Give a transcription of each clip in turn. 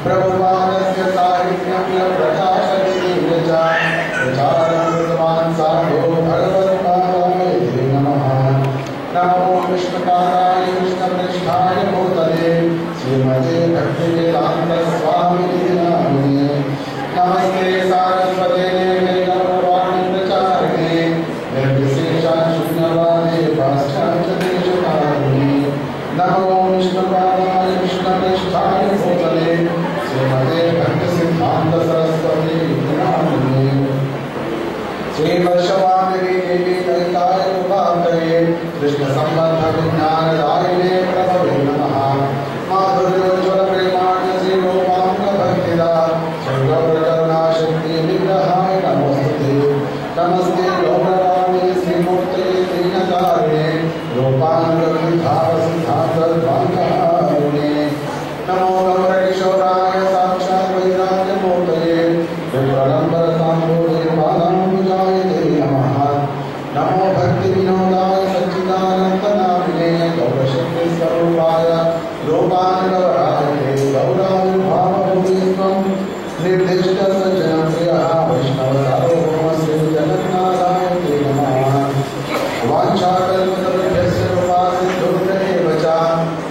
प्रभुपादस्य साहित्यं प्रकाशयति नमो भक्ति विनोदाय सच्चिदानंद नामिने गौरशक्ति स्वरूपाय रूपानुगराय गौराविर्भावभूतिस्त्वं निर्दिष्ट सज्जन प्रियः वैष्णव सार्वभौम श्री जगन्नाथाय ते नमः। वाञ्छाकल्पतरुभ्यश्च कृपा सिन्धुभ्येव च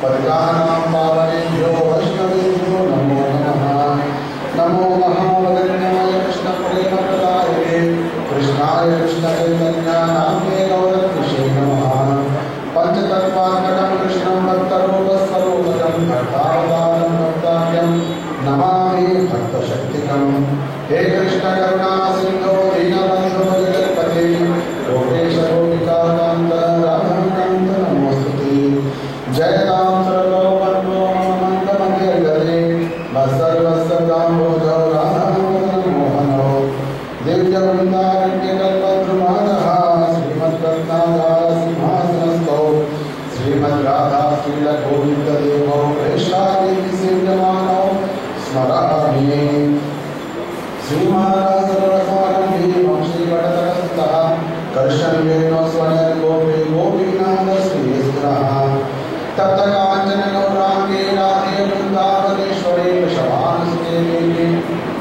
पतितानां पावनेभ्यो वैष्णवेभ्यो नमो नमः। नमो महावदन्याय कृष्णप्रेमप्रदायते कृष्णाय कृष्णचैतन्य नाम्ने गौरत्रिषे नमः। पंचतत्त्वात्मकं कृष्णं भक्तरूपस्वरूपकं भक्तावतारं भक्ताख्यं नमामि भक्तशक्तिकं। हे कृष्ण करुणा सिन्धो दीनबन्धो जगत्पते गोपेश गोपिकाकान्त राधाकान्त नमोस्तुते। जयतां सर्वलोकन्तो मन्दमतिर्गते सर्वस्वदाम्बोजो राधामोहनो दिव्यवृन्दारण्यकल्पद्रुमादः श्रीमद्रत्नागार सिंहासनस्थो श्रीमद्राधा श्रीलगोविन्ददेवो प्रेष्ठादिसेव्यमानो स्मरामि। श्रीमहाराजरसारं भीमं श्रीवटतरस्तः कर्षणवेणो स्वनिर्गोपी गोपीनाथ श्रीस्थिरः तप्तकाञ्चन गौराङ्गे राधे वृन्दावनेश्वरी वृषभानुसुते देवी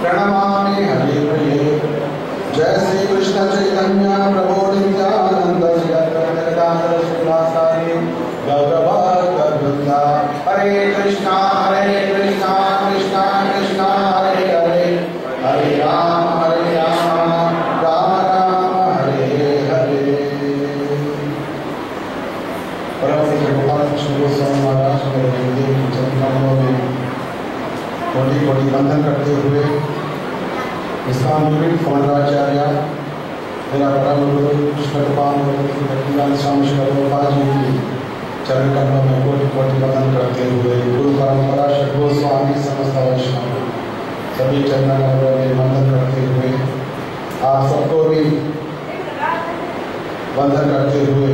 प्रणमामि हरिप्रिये। जय श्री कृष्ण चैतन्य प्रभु नित्यानंद श्री अद्वैत गदाधर श्रीवासादि गौरभक्तवृन्द। हरे कृष्णा कृष्णा कृष्णा हरे हरे हरे राम राम राम हरे हरे। परम पूज्य गोपाल कृष्ण गोस्वामी महाराज मेरे गुरुदेव चरणों में कोटि कोटि वंदन करते हुए इस्लामिक फौंडराचार्य मेरा परम गुरु कृष्णकृपाल भक्तिवेदांत स्वामी श्री गोपाल जी की चरण कमलों में कोटि कोटि वंदन करते हुए गुरु परंपरा श्री गोस्वामी समस्त वैष्णव सभी चरण कमलों में वंदन करते हुए आप सबको भी वंदन करते हुए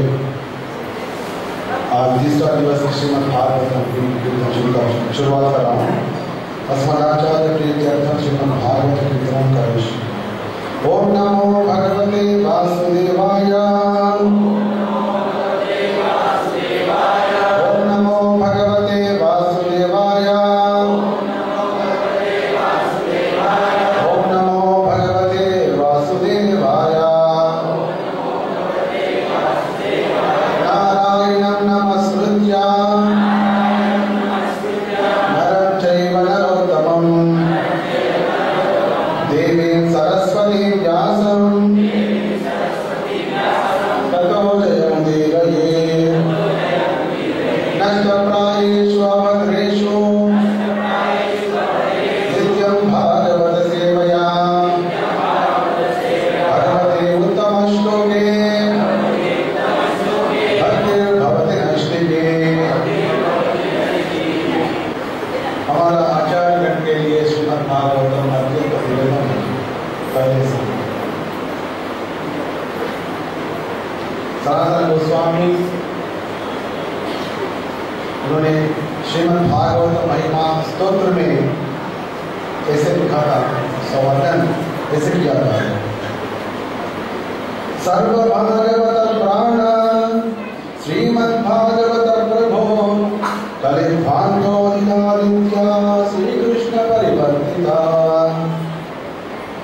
आज तीसरा दिवस श्रीमद् भागवतम की शुरुआत कर रहा हूँ। अस्मदाचार्य प्रीत्यर्थम श्रीमद् भागवत कीर्तन करिष्ये। ओम नमो भगवते वासुदेवाय ओम नमो भगवते वासुदेवाय ओम नमो भगवते वासुदेवाय। नारायणं नमस्कृत्य नरं चैव नरोत्तमं देवीं सरस्वतीं व्यासं ततो जयमुदीरयेत्। नष्टप्रायेषु अभद्रेषु नित्यं भागवत सेवया भगवते उत्तमश्लोके भक्तिर्भवति नैष्टिके। हमारा आचार्यगण के लिए श्रीमद् भागवतम अत्यंत प्रियतम है। पहले से सनातन गोस्वामी उन्होंने श्रीमद् भागवत महिमा स्तोत्र में ऐसे लिखा था, संवर्धन ऐसे किया था। सर्वभागवत प्राण श्रीमद् भागवत प्रभो कलिभान्तो दिनादित्या श्री कृष्ण परिवर्तिता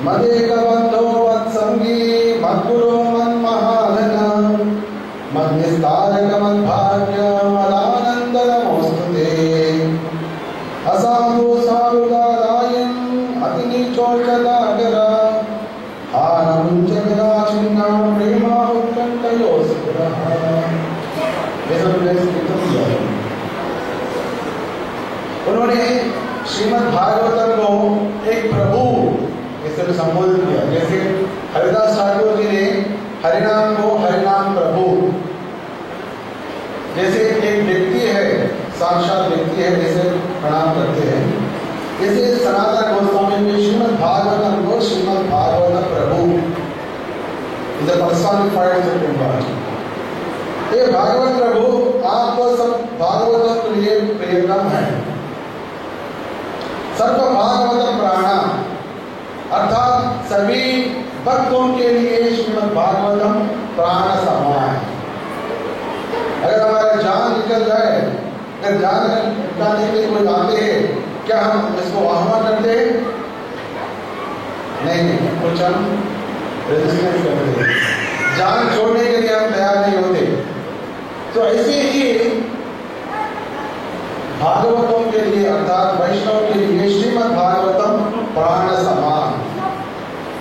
मदेकबन्धो मत्संगी मद्गुरो मन्महाधन मद्निस्तारक मद्भाग्य मदानन्द नमोस्तुते। असाधु सारुदादायं अतिनीचोचदागर हारमुञ्चकदाचिन्ना प्रेमाहुत्कण्ठयोस्फुरः। उन्होंने श्रीमद् भागवतम को एक प्रभु इसे संबोधित किया। जैसे हरिदास ठाकुर जी ने हरिनाम को हरिनाम प्रभु, जैसे एक व्यक्ति है, साक्षात व्यक्ति है, जैसे प्रणाम करते हैं, जैसे सनातन गोस्वामी में श्रीमद् भागवतम को श्रीमद् भागवत प्रभु is a personified supreme God. ये भागवत प्रभु आपको सब भागवतों के लिए प्रियतम है। सर्व भागवत प्राणा अर्थात सभी भक्तों के लिए श्रीमद् भागवतम प्राण निकल जाए, अगर जान निकालने के लिए कोई आते हैं, क्या हम इसको आह्वान करते हैं? नहीं, कुछ हम रेजिस्टेंस करते हैं, जान छोड़ने के लिए हम तैयार नहीं होते। तो ऐसे ही भागवतों के लिए अर्थात वैष्णव के लिए श्रीमद् भागवतम प्राण समान।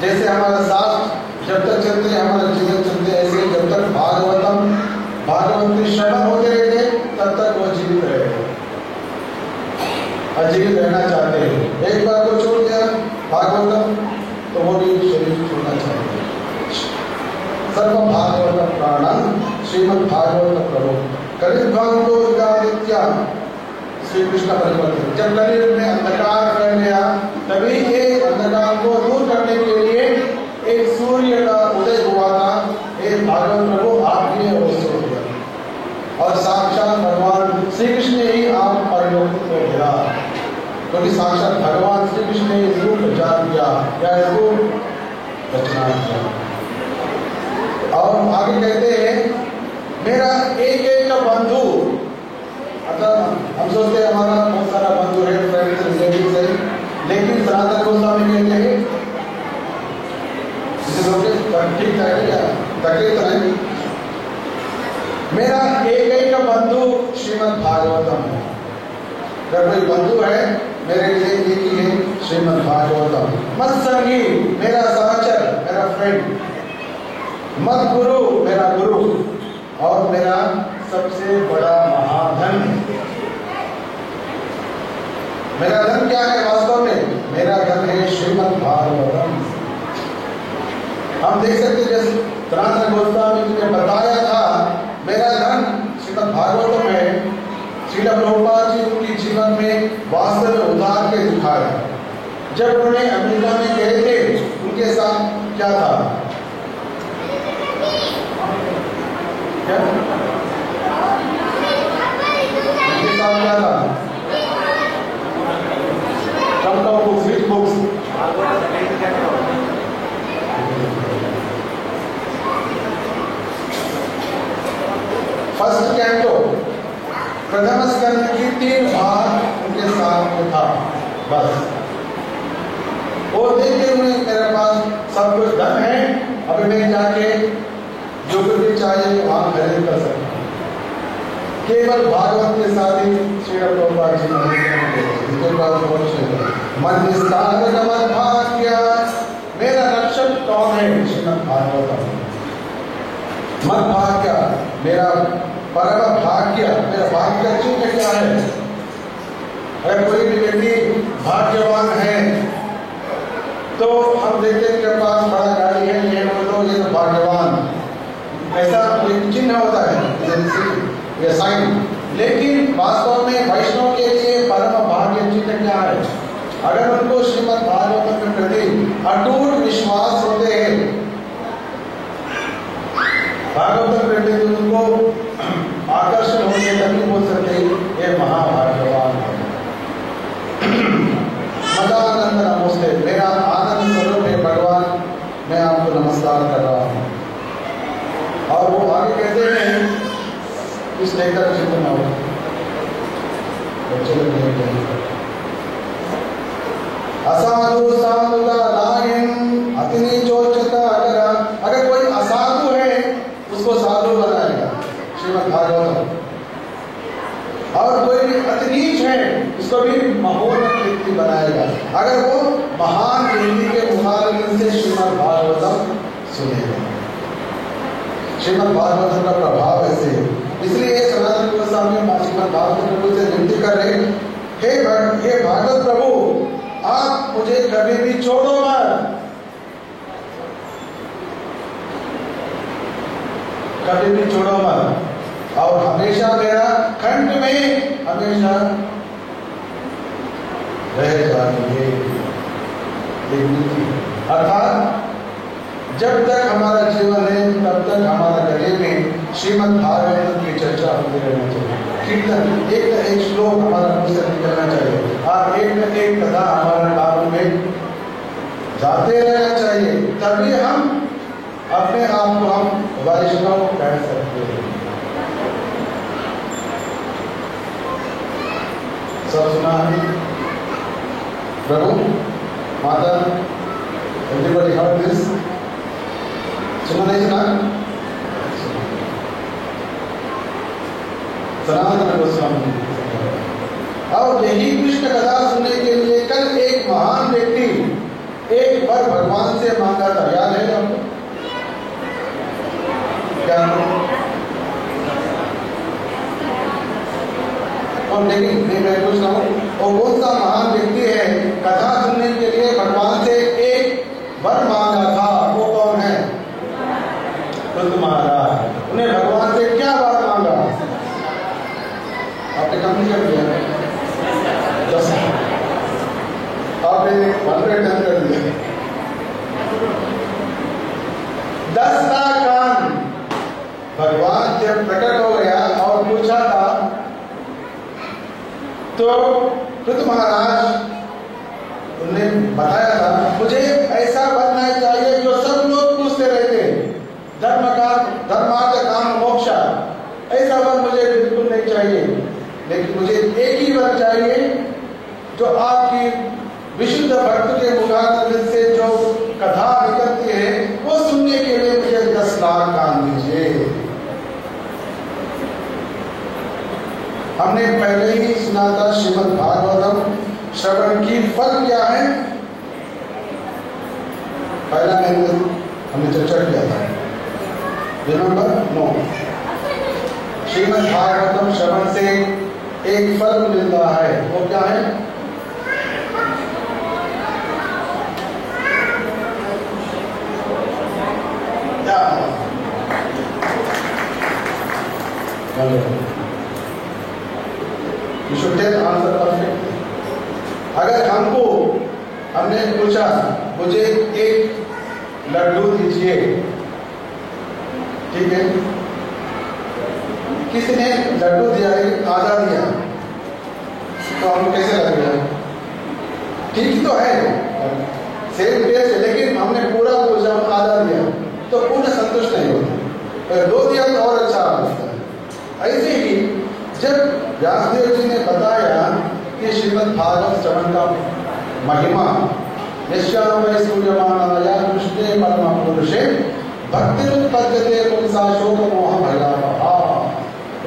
जैसे हमारा साथ जब तक चलते हमारा जीवन चलते, ऐसे जब तक भागवत के श्रवण होते रहते तब तक वो जीवित रहेगा, अजीवित रहना चाहते हैं। एक बार को छोड़ दिया भागवतम तो वो भी शरीर छोड़ना चाहते हैं। सर्व भागवत प्राणम श्रीमद् भागवत प्रभु कलिद्वांतो विदादित्या श्री कृष्ण परिवर्तन। जब कलियुग में अंधकार फैल गया, तभी एक अंधकार को दूर करने के लिए एक सूर्य का उदय हुआ था। एक भागवत प्रभु आपके अवश्य हो गया और साक्षात भगवान श्री कृष्ण ही आप परिवर्तित हो गया, क्योंकि साक्षात भगवान श्री कृष्ण ने इस रूप प्रचार किया या इस रूप रचना किया। और आगे कहते हैं मेरा एक एक बंधु, अर्थात हम सोचते हैं हमारा बहुत सारा बंधु है, फ्रेंड्स, रिलेटिव्स है, लेकिन सनातन गोस्वामी कहते हैं ठीक तकलीफ नहीं, मेरा एक एक बंधु श्रीमद् भागवतम है। अगर कोई बंधु है मेरे लिए एक ही है श्रीमद् भागवतम। मत संगी मेरा सहचर, मेरा फ्रेंड, मत गुरु मेरा गुरु, और मेरा सबसे बड़ा महाधन। मेरा धन क्या है वास्तव में? मेरा धन है श्रीमद् भागवतम। हम देख सकते जैसे सनातन गोस्वामी जी ने बताया था, मेरा धन श्रीमद् भागवतम है। श्रील प्रभुपाद जी उनके जीवन में वास्तव में उतार के दिखाया। जब उन्हें अमेरिका में गए थे, उनके साथ क्या था? क्या था? बुक्स, विच बुक्स? फर्स्ट कैंटो, प्रथम स्कंद की 3 भाग उनके साथ में था। बस वो देखते हुए मेरे पास सब कुछ धन है, अभी मैं जाके जो कुछ भी चाहिए वहां खरीद कर सकता हूँ। केवल भागवत के साथ ही श्री प्रभुपाद जी मन विस्तार मत भाग्य, मेरा रक्षक कौन है? श्रीमद् भागवतम। मत भाग्य मेरा परम भाग्य, मेरा भाग्य का चिन्ह क्या है? अगर कोई भी व्यक्ति भाग्यवान है तो हम देखते हैं के पास बड़ा गाड़ी है, ये तो भाग्यवान, ऐसा एक चिन्ह होता है या साइन। लेकिन वास्तव में वैष्णव के लिए परम भाग्य चिन्ह क्या है? अगर उनको श्रीमद् भागवतम के प्रति अटूट विश्वास होते हैं, भागवतम के प्रति उनको आकर्षण होते, तभी बोल सकते हैं ये महाभाग्यवान है। मदानंद नमस्ते, मेरा आनंद स्वरूप है भगवान, मैं आपको नमस्कार कर रहा हूँ। और वो आगे कहते हैं इस लेकर चिंतन हो असाधु साधु का लायन अति नीचोच्चता अगर कोई असाधु है उसको साधु बनाएगा श्रीमद् भागवतम, और कोई अति नीच है उसको भी महोन्नत व्यक्ति बनाएगा अगर वो महान व्यक्ति के मुखारबिन से श्रीमद् भागवतम सुनेगा। श्रीमद् भागवतम का प्रभाव ऐसे है, इसलिए सनातन गोस्वामी श्रीमद् भागवत प्रभु से विनती कर रहे, हे भागवत प्रभु, आप मुझे कभी भी छोड़ो मत, कभी भी छोड़ो मत, और हमेशा मेरा कंठ में हमेशा रह जाइए। अर्थात जब तक हमारा जीवन है तब तक हमारा गले में श्रीमद् भागवत की चर्चा होती रहनी चाहिए। कीर्तन एक श्लोक हमारा मुंह से निकलना चाहिए, और एक न एक कथा हमारे कानों में जाते रहना चाहिए, तभी हम अपने आप को हम वैष्णव कह सकते हैं। सब सुना है? प्रभु, माता, everybody heard this? सुना नहीं सुना? सनातन गोस्वामी। और यही कृष्ण कथा सुनने के लिए कल एक महान व्यक्ति एक बार भगवान से मांगा था, याद है आपको? क्या? और लेकिन मैं पूछ रहा हूँ, वो कौन सा महान व्यक्ति है कथा सुनने के लिए भगवान से एक वर मांगा था? वो कौन है? पृथु महाराज। उन्हें भगवान से क्या वर मांगा? आपने कम नहीं कर दिया? आपने 110 कर दिया। 10 का कान भगवान जब प्रकट हो गया और पूछा था तो पृथु महाराज उन्होंने बताया था, मुझे ऐसा बनना चाहिए जो सब लोग पूछते रहते, धर्मार्थ काम मोक्ष, ऐसा वर मुझे बिल्कुल नहीं चाहिए, लेकिन मुझे एक ही वर चाहिए जो आपकी विशुद्ध भक्त के मुखारविंद से जो कथा निकलती है वो सुनने के लिए मुझे 10 लाख कान दीजिए। हमने पहले ही सुना था श्रीमद् भागवतम श्रवण की फल क्या है? पहला हमने चर्चा किया था, रिमेंबर? नो। श्रीमद् भागवतम श्रवण से एक फल मिलता है, वो क्या है? You should tell answer perfectly. अगर हमने पूछा मुझे एक लड्डू दीजिए, ठीक है, किसी ने लड्डू दिया, आधा दिया, तो हमको कैसे लगेगा? ठीक तो है, सेम टेस्ट है, लेकिन हमने पूरा पूछा, आधा दिया तो पूर्ण संतुष्ट नहीं होता, 2 दिया तो और अच्छा लगता है। ऐसे ही जब व्यासदेव जी ने बताया कि श्रीमद् भागवत श्रवण का महिमा, निश्चय सूर्यमानाया कृष्णे परम पुरुषे भक्तिरुत्पद्यते पुंसा शोक मोह भयावहा।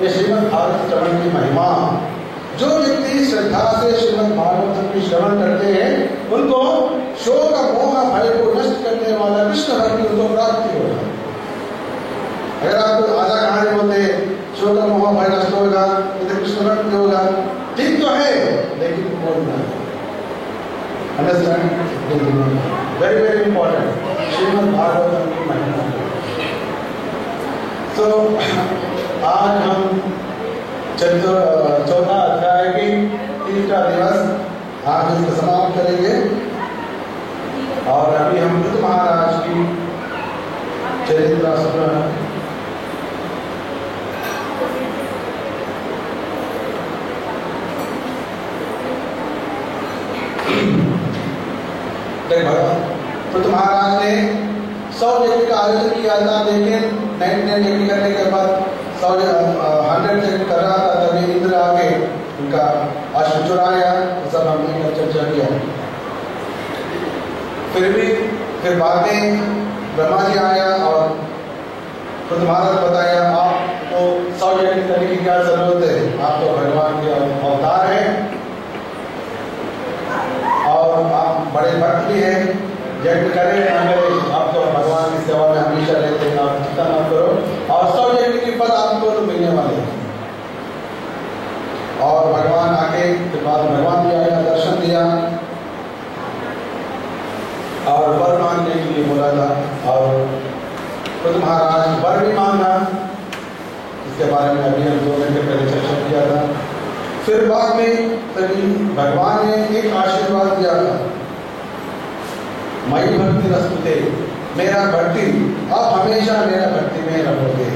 ये श्रीमद् भागवत श्रवण की महिमा, जो व्यक्ति श्रद्धा से श्रीमद् भागवत की श्रवण करते हैं उनको शोक मोह भय को नष्ट करने वाला कृष्ण भक्ति उनको प्राप्ति होगा। अगर आपको आधा कहानी बोलते शोक मोह भय नष्ट होगा तो कृष्ण भक्ति होगा, ठीक तो है, लेकिन बोलना है। Understand? Very very important Shrimad Bhagavat की महिमा। तो आज हम चौथा अध्याय की 3टा दिवस आज इसको समाप्त करेंगे और अभी हम पृथु महाराज की चरित्र सुन रहे हैं। पृथु महाराज ने 100 यज्ञ का आयोजन किया था, लेकिन 99 यज्ञ करने के बाद 100 यज्ञ कर रहा था, तभी इंद्र आके उनका आश्रम चुराया। सब हमने चर्चा किया। फिर बाद में ब्रह्मा जी आया और पृथु महाराज बताया, आपको 100 यज्ञ करने की क्या जरूरत है, आप तो भगवान के अवतार हैं और आप बड़े भक्त भी हैं, यज्ञ करें ना करें, आप तो भगवान की सेवा में हमेशा रहते हैं, आप चिंता मत करो और 100 यज्ञ की फल आपको तो मिलने वाले हैं। और भगवान आके फिर बाद भगवान भी आया, दर्शन दिया और वर मांगने के लिए बोला था और पृथु महाराज वर भी मांगा, इसके बारे में अभी हम 2 घंटे पहले चर्चा किया था। फिर बाद में तभी भगवान ने एक आशीर्वाद दिया था, मई भक्ति रस्तुते, मेरा भक्ति, आप हमेशा मेरा भक्ति में रहोगे।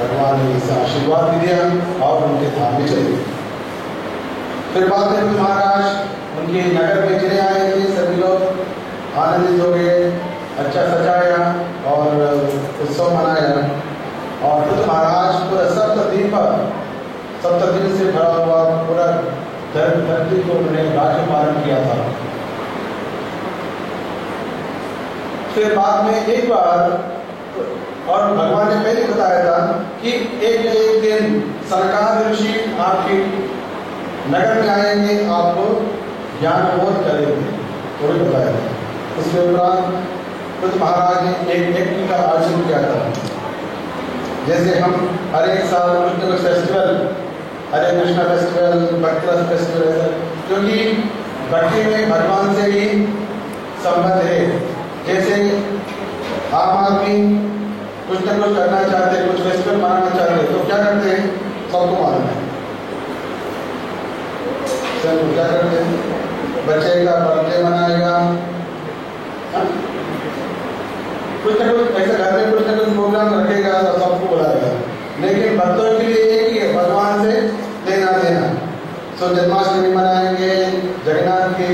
भगवान ने इस आशीर्वाद दिया और उनके धाम में चले। फिर बाद में महाराज उनके नगर में चले आए थे, सभी लोग आनंदित हो गए, अच्छा सजाया और उत्सव मनाया और पृथु महाराज पूरा सप्तद्वीप से भरा हुआ पूरा धरती को उन्होंने राज्य पालन किया था। फिर बाद में एक बार, और भगवान ने पहले बताया था कि एक दिन सरकार ऋषि आपके नगर में आएंगे, आपको ज्ञान बोध करेंगे, तो भी बताया था। उसके उपरांत बुद्ध महाराज ने एक यज्ञ का आयोजन किया था। जैसे हम हर एक साल कुछ फेस्टिवल, हरे कृष्णा फेस्टिवल, भक्ति रस फेस्टिवल, क्योंकि भक्ति में भगवान से ही संबंध है। जैसे आम आदमी कुछ न कुछ करना चाहते, कुछ फेस्टिवल मनाना चाहते, तो क्या करते हैं? सबको मालूम है सब क्या करते हैं। बच्चे का बर्थडे मनाएगा, कुछ न कुछ ऐसे घर में कुछ न कुछ प्रोग्राम रखेगा और सबको बुलाएगा। लेकिन भक्तों के लिए एक ही है, भगवान से लेना देना। सो जन्माष्टमी मनाएंगे, जगन्नाथ की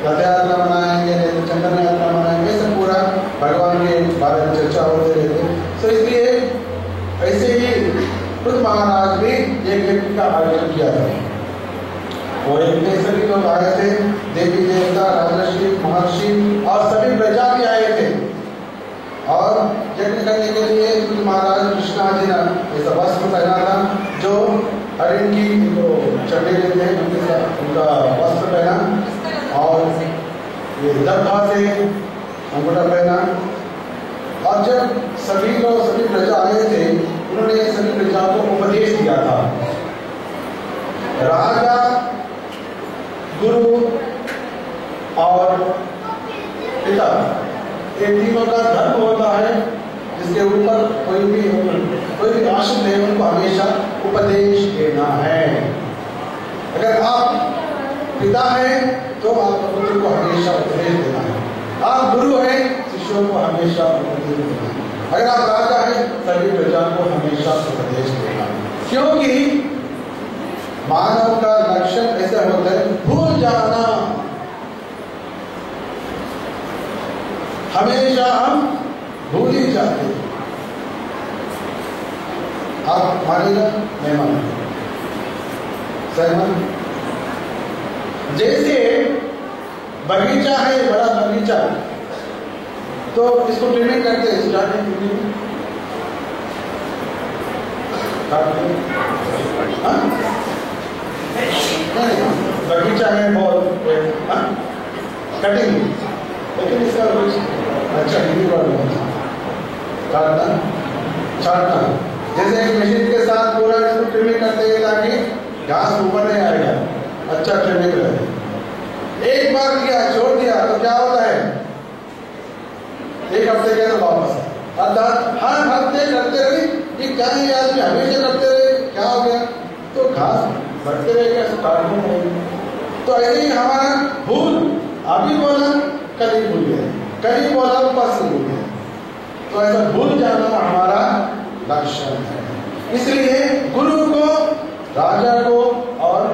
रथ यात्रा मनाएंगे, चंदन यात्रा मनाएंगे, सब पूरा भगवान के बारे में चर्चा होते रहते। सो इसलिए ऐसे ही बुद्ध महाराज ने एक यज्ञ का आयोजन किया था। और इतने सभी लोग आए थे, देवी देवता, राजर्षि, महर्षि और सभी प्रजा भी आए थे। और यज्ञ करने के लिए बुद्ध महाराज कृष्णा जी ने ऐसा वस्त्र पहना था जो हरिण की जो चमेली थे उनका वस्त्र पहना, और ये दर्भा से अंगूठा पहना। और जब सभी लोग, सभी प्रजा आए थे, उन्होंने सभी प्रजा को उपदेश दिया था। राजा, गुरु और पिता, ये तीनों का धर्म होता है, जिसके ऊपर कोई भी आश्रित है, उनको हमेशा उपदेश देना है। अगर आप पिता हैं तो आप पुत्र को हमेशा उपदेश देना है। आप गुरु हैं, शिष्यों को हमेशा उपदेश देना है। अगर आप राजा हैं, सभी प्रजा को हमेशा उपदेश देना है। क्योंकि मानव का लक्षण ऐसा होता है, भूल जाना। हमेशा हम भूल ही जाते हैं। आप मानेगा? नहीं मानेगा? सहमत? जैसे बगीचा है, बड़ा बगीचा, तो इसको ट्रिमिंग करते हैं, बगीचा है बहुत कटिंग, लेकिन इसका अच्छा हिंदी वर्ड काटना, छाटना। जैसे एक मशीन के साथ पूरा इसको ट्रिमिंग करते हैं ताकि घास ऊपर नहीं आएगा, अच्छा ट्रिमिंग रहे। एक बार किया, छोड़ दिया तो क्या होता है? एक हफ्ते के तो वापस, अर्थात हर हफ्ते करते रहे। ये क्या है आदमी हमेशा करते रहे, क्या हो गया? तो घास बढ़ते रहेगा, काटना पड़ेगा। तो ऐसे ही हमारा भूल, अभी बोला कल ही भूल गया, कल ही बोला परसों भूल गया। तो ऐसा भूल जाना हमारा लक्षण है। इसलिए गुरु को, राजा को और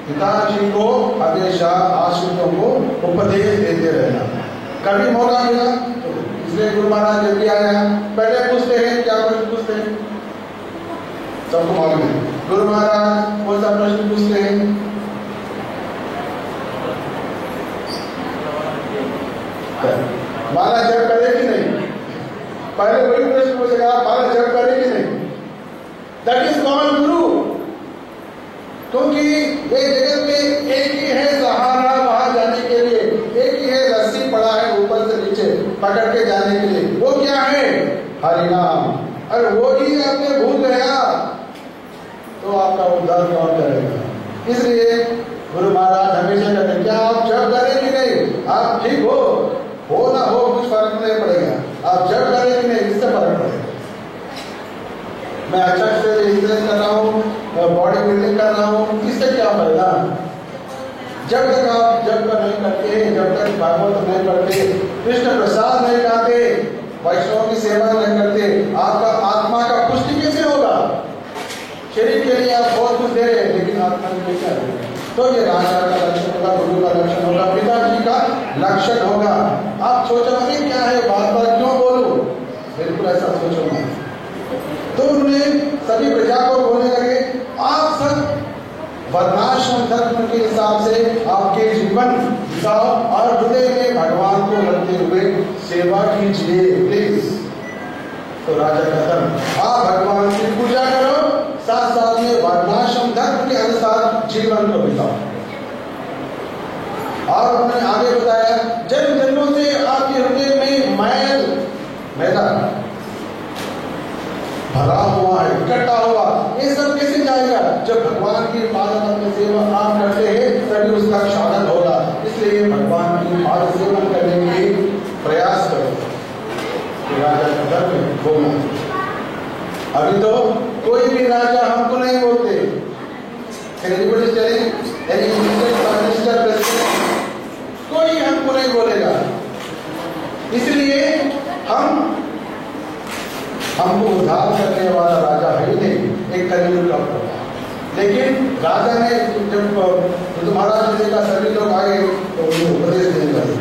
पिताजी को हमेशा आश्रितों को उपदेश देते रहना। कभी मौका मिला तो, इसलिए गुरु महाराज जब भी आया पहले पूछते हैं, क्या प्रश्न पूछते हैं? सबको मालूम है गुरु महाराज कौन सा प्रश्न पूछते हैं? माला जप करे कि नहीं? पहले वही प्रश्न पूछेगा, माला जप करे कि नहीं? दैट इज कॉमन गुरु। क्योंकि ये जगत में एक ही है सहारा वहां जाने के लिए, एक ही है रस्सी पड़ा है ऊपर से नीचे पकड़ के जाने के लिए। वो क्या है? हरिनाम। अरे वो ही आपने भूल गया तो आपका उद्धार कौन करेगा? इसलिए गुरु महाराज हमेशा कहते हैं, क्या आप जप करें कि नहीं? आप ठीक हो ना हो, कुछ फर्क नहीं पड़ेगा। आप जप करें कि नहीं, इससे फर्क पड़ेगा। मैं अच्छा से एक्सरसाइज कर रहा हूँ, बॉडी बिल्डिंग कर रहा हूँ, इससे क्या फायदा? जब तक आप जब तक नहीं करते, जब तक भागवत नहीं पढ़ते, कृष्ण प्रसाद नहीं खाते, वैष्णव की सेवा नहीं करते, आपका आत्मा का पुष्टि कैसे होगा? शरीर के लिए आप बहुत कुछ दे रहे हैं, लेकिन आत्मा के लिए क्या है? तो ये राजा का लक्षण होगा, गुरु का लक्षण होगा, पिताजी का लक्षण होगा। आप सोचो अरे क्या है, बार बार क्यों बोलूं? बिल्कुल ऐसा सोचो मत। तो उन्होंने सभी प्रजा को बोलने लगे, आप सब वर्णाश्रम धर्म के हिसाब से आपके जीवन बिताओ और हृदय में भगवान को रखते हुए सेवा कीजिए प्लीज। तो राजा का धर्म, आप भगवान की पूजा करो, साथ साथ में वर्णाश्रम धर्म के अनुसार जीवन को बिताओ। और उन्होंने आगे बताया, जन्म जन्मों से आपके हृदय में मैदा भरा हुआ है, इकट्ठा हुआ, ये सब कैसे जाएगा? जब भगवान की पाद में सेवा आप करते हैं तभी उसका क्षालन होगा। इसलिए भगवान की पाद सेवन करने के प्रयास करो। राजा का धर्म बोलना। अभी तो कोई भी राजा हमको नहीं बोलते, कोई हमको नहीं बोलेगा। इसलिए हमको उद्धार करने वाला राजा है ही नहीं, एक कलियुग का प्रभाव। लेकिन राजा ने जब महाराज जी का सभी लोग आए तो उन्हें उपदेश देने लगे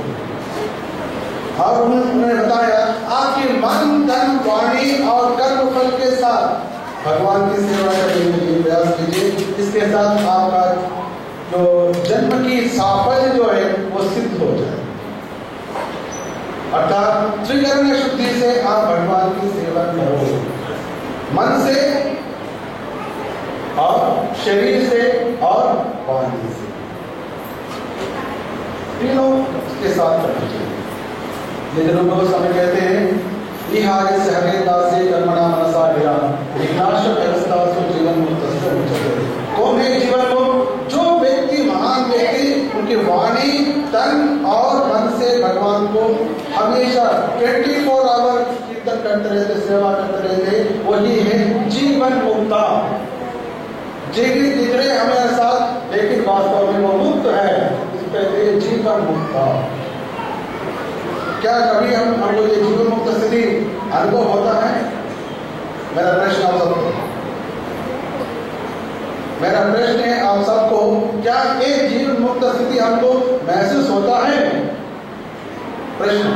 और उन्होंने बताया, आपके मन धन वाणी और कर्म फल के साथ भगवान की सेवा करने के लिए प्रयास कीजिए। इसके साथ आपका जो जन्म की साफल्य जो है वो सिद्ध हो जाए। अर्थात त्रिकरण शुद्धि से आप भगवान की सेवा करो, मन से और शरीर से और वाणी से, तीनों के साथ करना चाहिए। लेकिन लोग समय कहते हैं, इहारे से हरे दासे कर्मणा मनसा गिरा विनाश व्यवस्था से जीवन मुक्त से उच्चते। कौन है जीवन मुक्त? जो व्यक्ति, महान व्यक्ति, उनकी वाणी तन और मन से भगवान को हमेशा 24 आवर कीर्तन करते रहते, सेवा करते रहते, वही है जीवन मुक्ता। जीवित दिख रहे हमारे साथ लेकिन वास्तव में वो मुक्त है, इसको कहते हैं जीवन मुक्ता। क्या कभी हमको ये जीवन मुक्त स्थिति अनुभव होता है? मेरा प्रश्न आप सबको, मेरा प्रश्न है आप सबको, क्या ये जीवन मुक्त स्थिति हमको महसूस होता है? प्रश्न।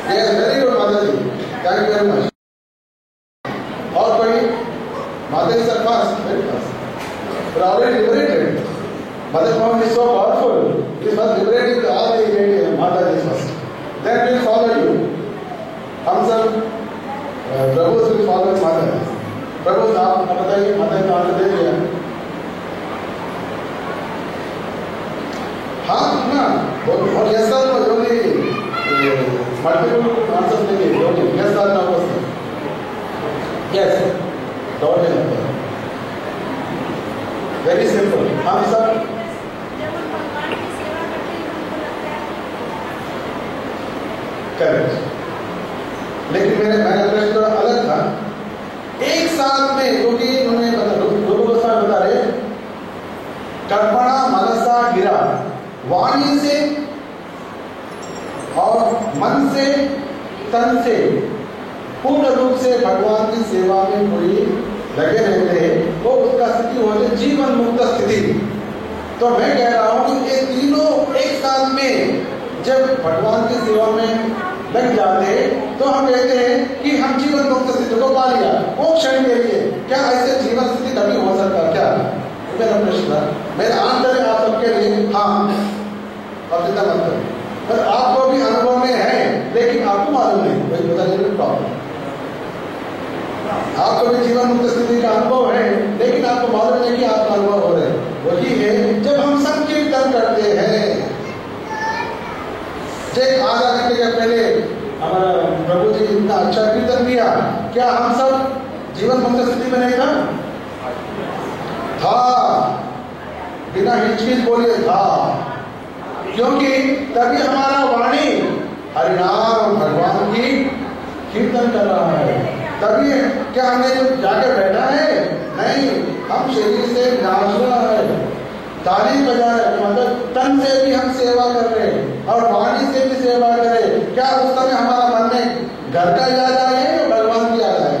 वेरी गुड माता जी, थैंक यू वेरी मच। और कोई? माता जी sir fast, very fast, already liberated. Mother Mount is so powerful. It was liberating all the Mataji first. Then we will follow you. हम सब प्रभु से follow Mataji. प्रभु आप बताइए, माताजी को आंसर दे दिया? हाँ ना, और yes sir no only multiple answers देंगे, only yes sir no question. Yes, दौड़ लेना। Very simple. हम सब करेक्ट। लेकिन मेरा प्रश्न थोड़ा अलग था। एक साथ में, क्योंकि उन्होंने बता रहे कर्मणा मनसा गिरा, वाणी से और मन से तन से पूर्ण रूप से भगवान की सेवा में कोई लगे रहते हैं, वो उसका स्थिति हो जाए जीवन मुक्त स्थिति। तो मैं कह रहा हूं कि ये तीनों एक साथ में जब भगवान की सेवा में लग जाते तो हम कहते हैं कि हम जीवन मुक्त स्थिति को पा लिया वो क्षण के लिए। क्या ऐसे जीवन स्थिति कभी हो सकता? क्या मेरा प्रश्न था, मेरा आंसर है आप सबके लिए हाँ। अब चिंता मत करो, पर आपको भी अनुभव में है लेकिन आपको मालूम नहीं, वही पता नहीं प्रॉब्लम। आपको भी जीवन मुक्त स्थिति का अनुभव है लेकिन आपको मालूम नहीं कि आपका अनुभव हो रहा है। वही है जब हम संकीर्तन करते हैं। आधा घंटे के पहले हमारा प्रभु जी इतना अच्छा कीर्तन किया, क्या हम सब जीवन मुक्त स्थिति में नहीं था? बिना हिचकिच बोलिए था, क्योंकि तभी हमारा वाणी हरिनाम भगवान की कीर्तन कर रहा है। तभी क्या हमने जाके बैठा है? नहीं, हम शरीर से नाच रहा है, ताली बजा रहे, मतलब तन से भी हम सेवा कर रहे हैं और वाणी से भी सेवा कर रहे हैं। क्या उस समय हमारा मन में घर का याद आए या भगवान की याद आए?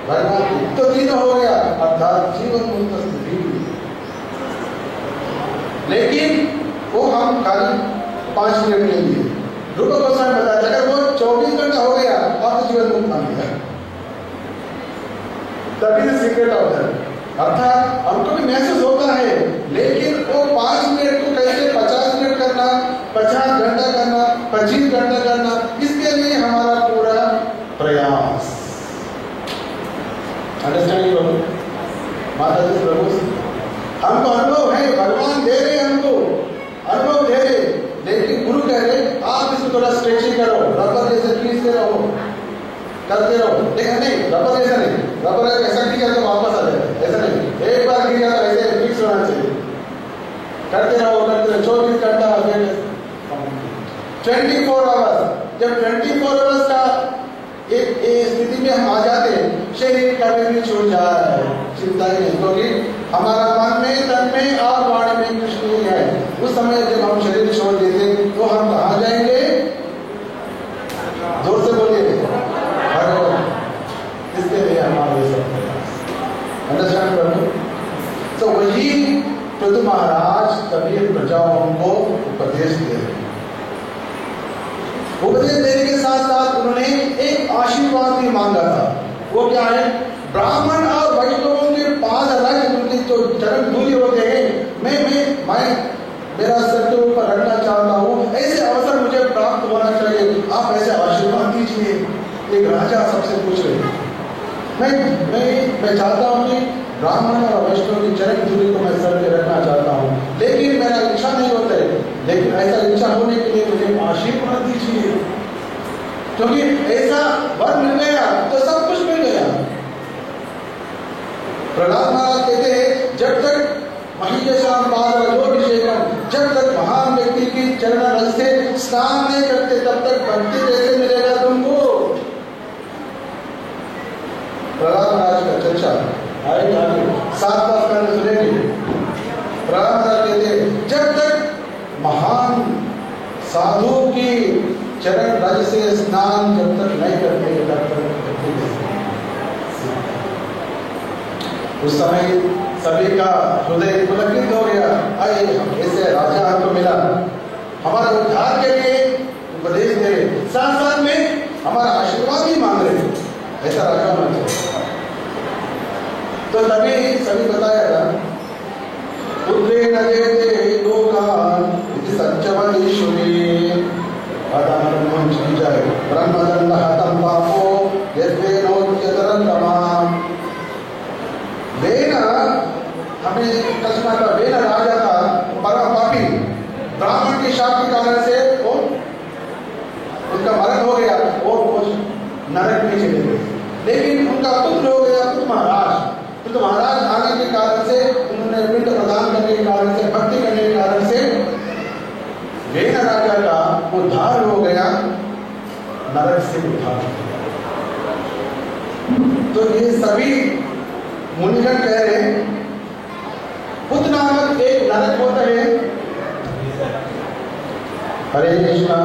भगवान की। तो तीनों हो गया, अर्थात जीवन मुक्त स्थिति। लेकिन वो हम खाली 5 मिनट के लिए रूप गोस्वामी बताया, अगर वो 24 घंटा हो गया आप तो जीवन मुक्त मान लिया। तभी सीक्रेट ऑफ दैट अर्थात हमको भी महसूस होता है, लेकिन वो 5 मिनट को कैसे 50 मिनट करना, 50 घंटा करना, 25 घंटा करना, इसके लिए हमारा पूरा प्रयास। अंडरस्टैंडिंग प्रभु, माता जी प्रभु, हमको अनुभव है, भगवान दे रहे हमको अनुभव दे रहे, लेकिन गुरु कह रहे आप इसको थोड़ा स्ट्रेचिंग करो, रबर जैसे खींचते रहो, करते रहो। लेकिन नहीं, रबर जैसा नहीं, रबर ऐसा किया तो वापस आ जाए, ऐसा नहीं, एक बार किया तो ऐसे फिक्स होना चाहिए, करते रहो 24 घंटा 24 आवर्स। जब 24 आवर्स का एक स्थिति में हम आ जाते हैं, शरीर कभी भी छूट जाए, चिंता ही नहीं, क्योंकि हमारा मन में, तन में और वाणी में कृष्ण ही है। उस समय जब हम शरीर छोड़ देते तो हम कहाँ जाएंगे? जोर से बोलिए, भगवान। इसके लिए हमारे सब अंडरस्टैंड करो। तो वही पृथु महाराज कबीर प्रजाओं को उपदेश दे रहे। उपदेश देने के साथ साथ उन्होंने एक आशीर्वाद भी मांगा था। वो क्या है? ब्राह्मण और वैष्णवों के पाद रख उनकी जो चरण धूलि होते हैं, मैं मेरा सर के ऊपर रखना चाहता हूँ, ऐसे अवसर मुझे प्राप्त होना चाहिए, आप ऐसे आशीर्वाद दीजिए। एक राजा सबसे पूछ रहे, मैं चाहता हूँ कि ब्राह्मण और वैष्णव की चरण धूलि को मैं सर पे रखना चाहता हूँ, लेकिन मेरा इच्छा नहीं होता है, लेकिन ऐसा इच्छा होने के लिए मुझे आशीर्वाद दीजिए, क्योंकि ऐसा वर मिल गया तो सब कुछ मिल गया। प्रहलाद महाराज कहते हैं, जब तक जब तक महान व्यक्ति की चरण रस से स्नान नहीं करते, तब तक भक्ति कैसे मिलेगा तुमको? प्रहलाद महाराज का चर्चा आगे 7 खंड सुनेंगे। प्रहलाद महाराज कहते हैं, जब तक महान साधु की चरण रज से स्नान जब तक नहीं करते, तब तक भक्ति कैसे? उस समय सभी का हृदय पुलकित हो गया, आइए ऐसे राजा हमको मिला, हमारा उद्धार के लिए उपदेश दे रहे, साथ साथ में हमारा आशीर्वाद भी मांग रहे, ऐसा राजा होना चाहिए। तो तभी सभी बताया था, पुत्रे न देते लोकान इति सत्यवतीश्वरी अदानंद की जय ब्रह्मदंड हतम पापो यद्वेनोच्यतरंगमा। वेन हमें कल्पना का वेन राजा था परम पापी, ब्राह्मण की शाप के कारण से वो उनका मरण हो गया, वो नरक में चले गए, लेकिन उनका पुत्र हो गया पृथु महाराज। पृथु महाराज आने के कारण से, उन्होंने पिंड प्रदान करने के कारण से, भक्ति करने के कारण से वेन राजा का उद्धार हो गया, नरक से उद्धार हो गया। तो ये सभी मुनिगण कह रहे हैं, पुत्र नामक एक नरक होता है। हरे कृष्णा।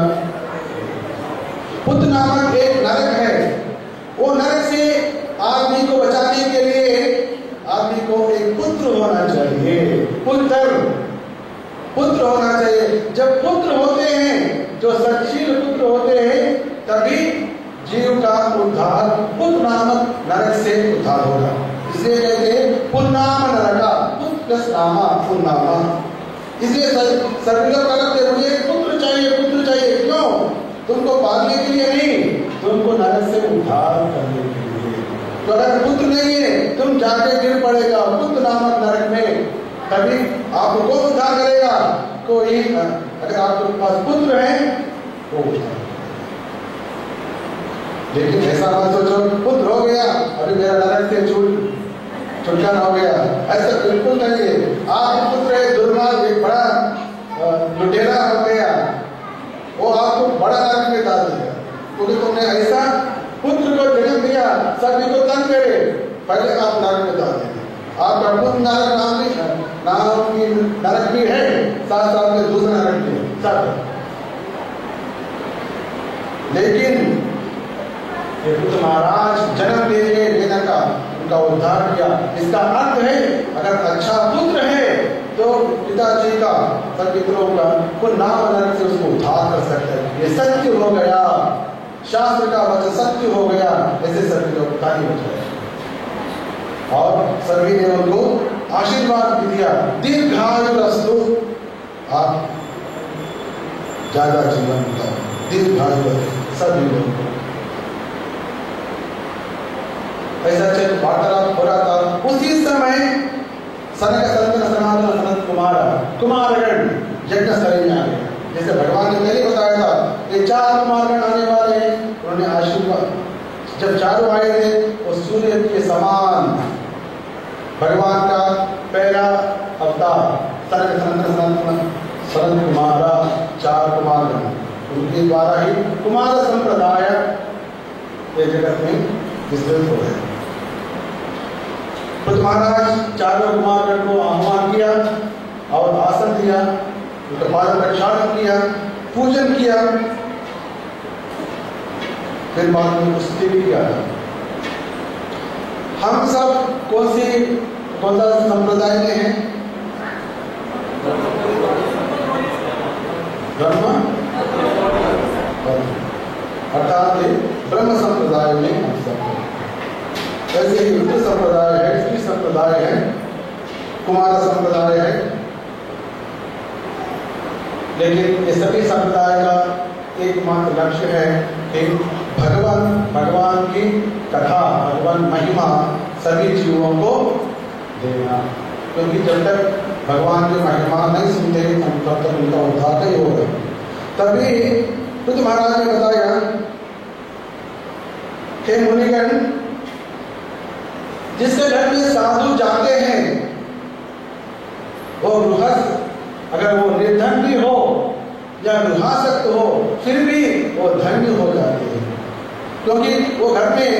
पुत्र नामक एक नरक है, वो नरक से आदमी को बचाने के लिए आदमी को एक पुत्र होना चाहिए, पुत्र होना चाहिए। जब पुत्र होते हैं, जो सच्चिल पुत्र होते हैं, तभी जीव का उद्धार पुत्र नामक नरक से उद्धार होगा। इसलिए कहते हैं पुन्नाम नरका, पुत्र नामा पुन्नामा। इसलिए सभी लोग कहते हैं मुझे पुत्र चाहिए। क्यों? तुमको पालने के लिए नहीं, तुमको नरक से उद्धार करने के लिए। तो अगर पुत्र नहीं है, तुम जाके गिर पड़ेगा पुत्र नामक नरक में, तभी आपको कौन उद्धार करेगा? कोई। अगर आपके पास पुत्र है तो उद्धार। लेकिन ऐसा मत सोचो पुत्र हो गया अभी मेरा नरक से छुटकारा हो गया, ऐसा बिल्कुल नहीं है। आप पुत्र है दुर्मार्ग, एक बड़ा लुटेरा हो गया, वो आपको बड़ा नरक में डाल देगा, क्योंकि तुमने ऐसा पुत्र को जन्म दिया, सभी को तंग करे, पहले आप नरक में डाल देंगे। आपका पुत्र नरक नाम की नरक भी है, साथ साथ में दूसरा नरक भी है सब। लेकिन पुत्र महाराज जन्म दे के लेने का उनका उद्धार किया। इसका अर्थ है अगर अच्छा पुत्र है तो पिताजी का, सब पितरों का नाम नरक से उसको उद्धार कर सकते हैं। ये सत्य हो गया, शास्त्र का वचन सत्य हो गया, ऐसे सभी लोग ताली बजाए। और सभी ने उनको आशीर्वाद भी दिया, दीर्घायुरस्तु, आप ज्यादा जीवन बिताओ, दीर्घायु सभी लोग। ऐसा चल वार्तालाप हो रहा था। उसी समय सनक सनंदन सनत कुमारगण यज्ञ स्थली में आ गए। जैसे भगवान ने पहले बताया था ये 4 कुमारगण आने वाले हैं, उन्होंने आशीर्वाद, जब चारों आए थे वो सूर्य के समान, भगवान का पहला अवतार सनक सनंदन सनत कुमारा 4 कुमारगण, उनके द्वारा ही कुमार संप्रदाय ये जगत में विस्तृत हो गए। तो महाराज चारों कुमारगण को आह्वान किया और आसन दिया, उनका पालन प्रक्षालन किया, पूजन किया, फिर बाद में स्तुति भी किया। हम सब कौन सा संप्रदाय में हैं? ब्रह्म अर्थात ब्रह्म संप्रदाय में हम सब हैं। ऐसे ही रुद्र संप्रदाय है, श्री संप्रदाय है, कुमार संप्रदाय है, लेकिन ये सभी संप्रदाय का एकमात्र लक्ष्य है कि भगवान की कथा, भगवान महिमा सभी जीवों को देना, क्योंकि जब तक भगवान की महिमा नहीं सुनते तब तक उनका उद्धार नहीं होगा। तभी बुद्ध महाराज ने बताया कि मुनिगण, जिसके घर में साधु जाते हैं वो गृहस्थ, अगर वो निर्धन भी हो या गृहासक्त हो फिर भी वो धन्य हो जाते हैं, क्योंकि वो घर में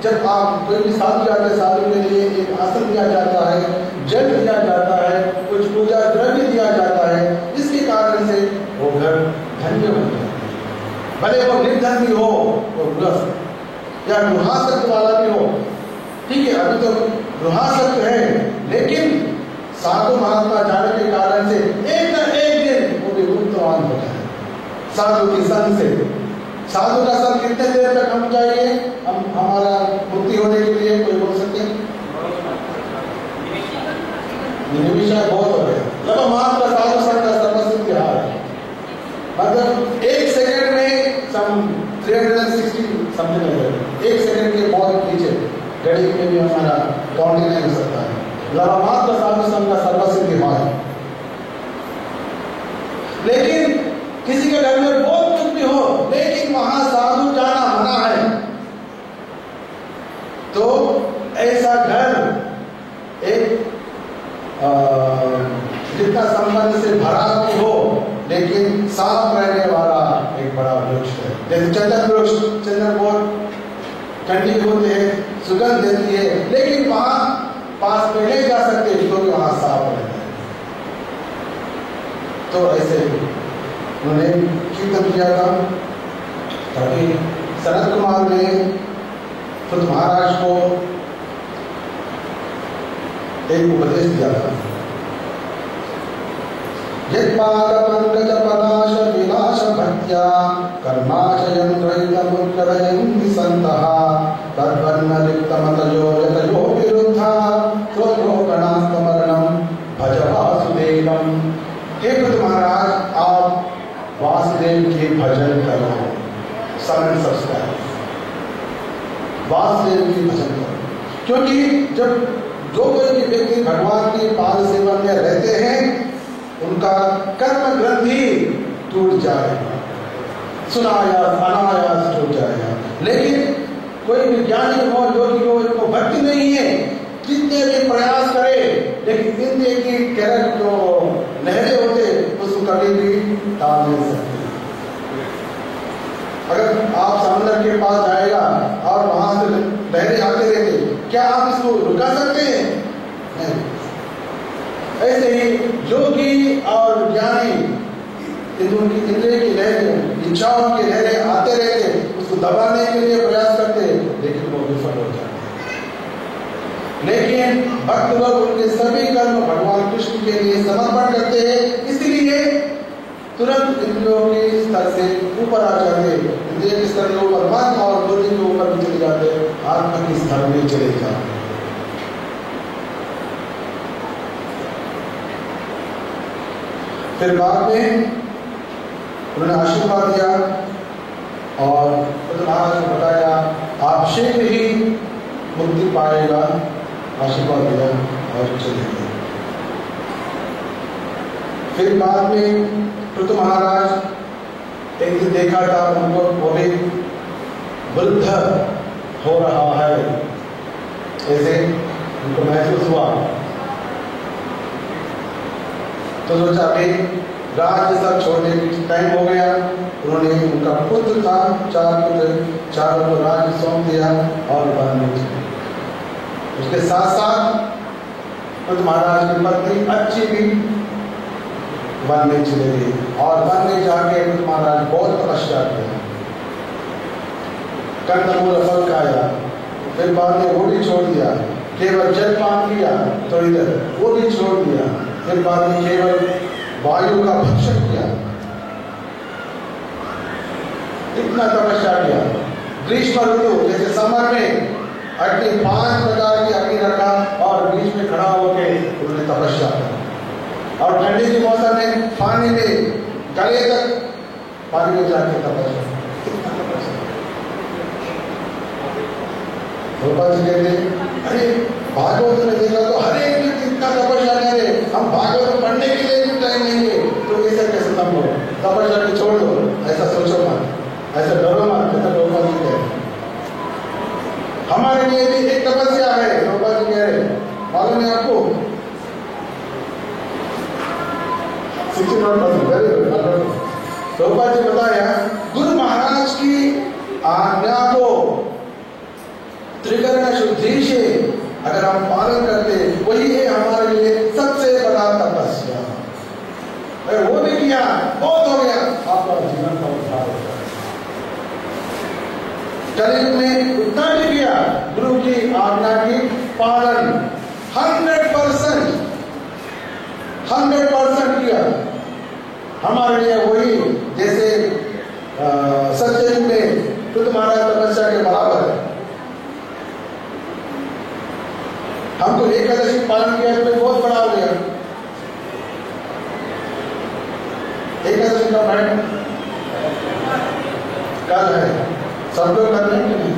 जब आप कोई भी साधु जाते हैं, साधु के लिए एक आसन दिया जाता है, जल दिया जाता है, कुछ पूजा द्रव्य दिया जाता है, इसके कारण से वो घर धन्य हो जाता है। भले वो निर्धन भी हो, वो गृहस्थ या गृहासक्त वाला भी हो, ठीक है, अभी तो गृहासक्त है, लेकिन साधु महात्मा जाने के कारण से एक न एक दिन वो भी मुक्तवान होता है साधु की संग से। साधु का संग कितने देर तक हम चाहिए, हम हमारा मुक्ति होने के लिए, कोई बोल सकते हैं? निमिषा बहुत हो गया, मतलब मात्र साधु संग का सर्वसिद्धि हार है, मतलब 1 सेकंड में सम 360 समझ में, 1 सेकंड के बहुत पीछे घड़ी में भी हमारा काउंटिंग नहीं हो सकता है। मात्र साधु संघ का सर्वसिद्धि है, लेकिन किसी के घर में बहुत कुछ भी हो, लेकिन वहां साधु जाना मना है, तो ऐसा घर एक जितना संबंध से भरा भी हो लेकिन साफ रहने वाला एक बड़ा वृक्ष है। जैसे चंदन वृक्ष, चंदन बहुत ठंडी होती है, सुगंध देती है, लेकिन वहां पास में नहीं जा सकते क्योंकि वहां साफ रहता है। तो ऐसे उन्होंने कीर्तन किया था। तभी सनत कुमार ने खुद महाराज को एक उपदेश दिया था, यत्पाद पंकज पदाश विनाश भक्त्या कर्माचयं ग्रहितमुत्करयन्ति सन्तः तद्वन्न रिक्तमतयो यतयो विरुद्धा स्वलोकनास्तमरणं भज वासुदेवं। हे बुद्ध महाराज, आप वासुदेव के भजन करो, समन सब्सक्राइब, वासुदेव की भजन करो, क्योंकि जब जो कोई भी व्यक्ति भगवान के पाद सेवन में रहते हैं उनका कर्म ग्रंथि टूट जाएगा, सुनायास अनायास टूट जाएगा। लेकिन कोई भी ज्ञानी हो, योगी हो, इनको भक्ति नहीं है, जितने भी प्रयास करे, लेकिन जिंदगी की कैरक जो लहरें होते उसको कभी भी टाल नहीं सकते। अगर आप समंदर के पास जाएगा और वहां से लहरें आते रहते, क्या आप इसको रुका सकते हैं? नहीं। ऐसे ही योगी और ज्ञानी इंद्रिय की लहरें, इच्छाओं की लहरें आते रहते, उसको दबाने के लिए प्रयास करते, लेकिन वो विफल हो जाते। लेकिन भक्त लोग उनके सभी कर्म भगवान कृष्ण के लिए समर्पण करते हैं, इसलिए तुरंत इंद्रियों के स्तर से ऊपर आ जाते, इंद्रिय के स्तर के ऊपर मन और बुद्धि के ऊपर भी चले जाते, आत्मा के स्तर में चले जाते। फिर बाद में उन्होंने आशीर्वाद दिया और महाराज को बताया आप शीघ्र ही मुक्ति पाएगा, आशीर्वाद दिया और चले गए। फिर बाद में पृथु महाराज एक दिन देखा था उनको, वो भी वृद्ध हो रहा है, ऐसे उनको महसूस हुआ। तो सोचा अभी राज्य सब छोड़ने की टाइम हो गया। उन्होंने उनका पुत्र था, 4 पुत्र, चारों को राज्य सौंप दिया और वन में चले। उसके साथ साथ पृथु महाराज की पत्नी अच्छी भी वन में चले गई और वन में जाके पृथु महाराज बहुत तपस्या किया, कंदमूल फल खाया, फिर बाद में वो भी छोड़ दिया, केवल जलपान किया तो इधर वो भी छोड़ दिया, फिर बाद में केवल वायु का भक्षण किया। इतना तपस्या किया। ग्रीष्म ऋतु जैसे समर में अग्नि 5 प्रकार की अग्नि रखा और बीच में खड़ा होकर उन्होंने तपस्या किया। और ठंडी के मौसम में पानी में गले तक पानी में जाके तपस्या। गोपाल जी कहते अरे भागवत में देखा तो हर एक व्यक्ति इतना तपस्या करे, हम भागवत पढ़ने के लिए भी टाइम नहीं है, तो ऐसा कैसे संभव? तपस्या को छोड़ दो, ऐसा सोचो मत, ऐसा डरो मत, ऐसा गोपाल जी कह रहे। हमारे लिए भी एक तपस्या है, गोपाल जी कह रहे, मालूम है आपको? 61% गोपाल जी बताया, गुरु महाराज की आज्ञा को त्रिकरण शुद्धि से अगर हम पालन करते, वही है हमारे लिए सबसे बड़ा तपस्या। अगर वो नहीं किया बहुत हो गया, आपका जीवन का उद्धार हो जाएगा। कलयुग में उतना नहीं किया, गुरु की आज्ञा की पालन 100% किया, हमारे लिए वही जैसे सत्ययुग में पृथु महाराज तपस्या के बराबर है। हमको एकादशी पालन किया तो बहुत बड़ा हो गया। एकादशी का टाइम कल है, सब लोग कर रहे हैं कि नहीं?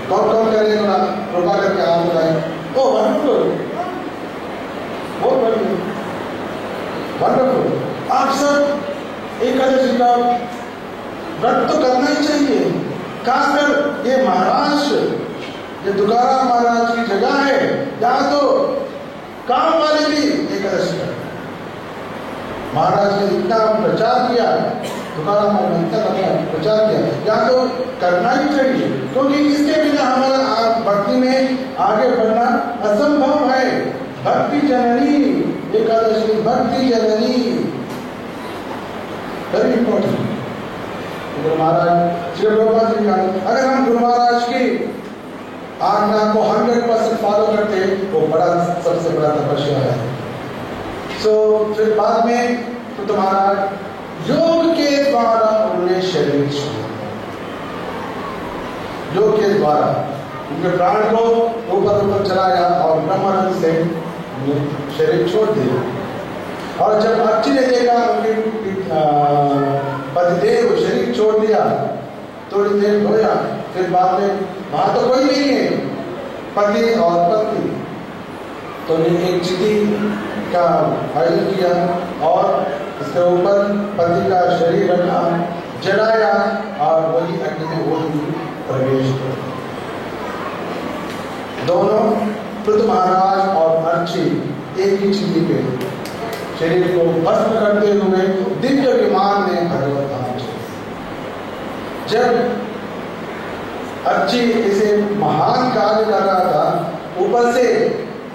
कौन कौन करेंगे? थोड़ा कृपा करके आप बताएं। ओ वंडरफुल, बहुत बढ़िया, वंडरफुल। आप सब एकादशी का व्रत तो करना ही चाहिए। खासकर ये महाराष्ट्र, ये तुकाराम महाराज की जगह है, जहां तो काम वाले भी एकादशी करते। महाराज ने इतना प्रचार किया, तुकाराम महाराज ने इतना प्रचार किया, यहाँ तो करना ही चाहिए, क्योंकि इसके बिना हमारा भक्ति में आगे बढ़ना असंभव है। भक्ति जननी एकादशी, भक्ति जननी, वेरी इंपॉर्टेंट। गुरु महाराज श्री प्रभुपाद जी का, अगर हम गुरु महाराज की आज्ञा को 100% फॉलो करते, वो बड़ा सबसे बड़ा तपस्या है। फिर बाद में तो तुम्हारा योग के द्वारा उन्होंने शरीर छोड़ा, योग के द्वारा उनके प्राण को ऊपर चलाया और ब्रह्मानंद से शरीर छोड़ दिया। और जब अच्छी ने देखा उनके पतिदेव शरीर छोड़ दिया, थोड़ी देर धोया, फिर बाद में वहां तो कोई नहीं है, पति और पत्नी, तो उन्हें एक चिति का आयोजन किया और इसके ऊपर पति का शरीर रखा, जलाया और वही अग्नि में वो प्रवेश किया। दोनों पृथु महाराज और अर्ची एक ही चिति पे शरीर को भस्म करते हुए दिव्य विमान में भगवत धाम चले। जब अर्ची इसे महान कार्य कर रहा था, ऊपर से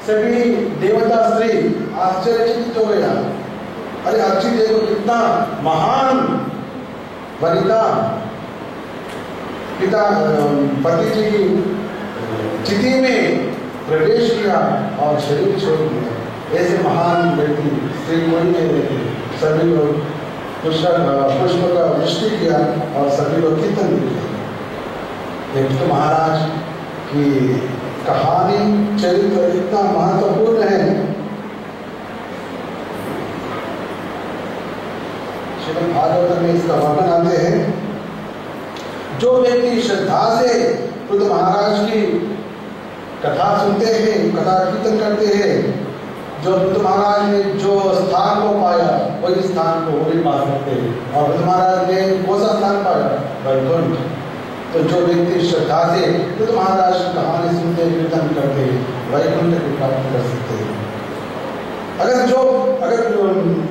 सभी देवता स्त्री आश्चर्यचकित हो गया। अरे अर्ची देखो कितना महान वनिता, पिता पति जी की चिति में प्रवेश किया और शरीर छोड़ दिया। ऐसे महान व्यक्ति स्त्री कोई नहीं रहती। सभी लोग पुष्प का वृष्टि किया और सभी लोग कीर्तन किया। तो महाराज की कहानी चरित्र इतना महत्वपूर्ण है श्रीमद् भागवत में इसका वर्णन आते हैं। जो व्यक्ति श्रद्धा से बुद्ध महाराज की कथा सुनते हैं, कथा कीर्तन करते हैं, जो बुद्ध महाराज ने जो स्थान को पाया वही स्थान को वो भी पा सकते हैं। और बुद्ध महाराज ने कौन सा स्थान पाया? वैकुंठ। तो जो व्यक्ति श्रद्धा से बुद्ध महाराज की कहानी सुनते कीर्तन करते वैकुंठ की प्राप्ति कर सकते हैं। अगर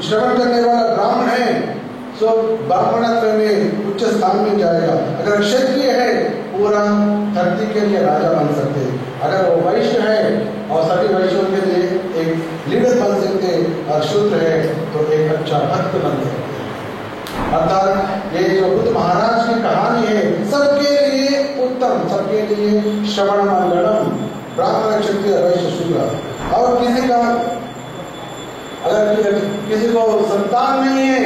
श्रवण करने वाला ब्राह्मण है तो ब्राह्मणत्व में उच्च स्थान में जाएगा। अगर क्षत्रिय है पूरा धरती के लिए राजा बन सकते हैं। अगर वो वैश्य है और सभी वैश्यों के लिए एक लीडर बन सकते हैं, और शूद्र है तो एक अच्छा भक्त बन सकते हैं। अर्थात ये जो बुद्ध महाराज की कहानी है सबके लिए उत्तम, सबके लिए श्रवण मंगलम, ब्राह्मण क्षत्रिय वैश्य शूद्र। और किसी का अगर किसी को संतान नहीं है,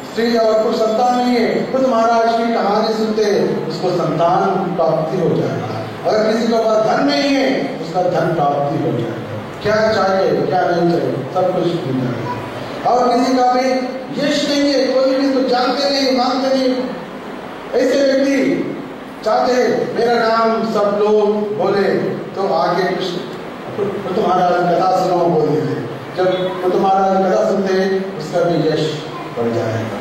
स्त्री और पुरुष संतान नहीं है, बुद्ध महाराज की कहानी सुनते उसको संतान प्राप्ति हो जाएगा। अगर किसी को पास धन नहीं है उसका धन प्राप्ति हो जाएगा। क्या चाहिए क्या नहीं चाहिए सब कुछ मिल जाएगा। और किसी का भी यश नहीं है, कोई भी तो जानते नहीं मानते नहीं, ऐसे व्यक्ति चाहते हैं मेरा नाम सब लोग बोले तो आगे बुद्ध महाराज कथा सुनो बोल दीजिए। जब बुद्ध महाराज कथा सुनते उसका भी यश बढ़ जाएगा।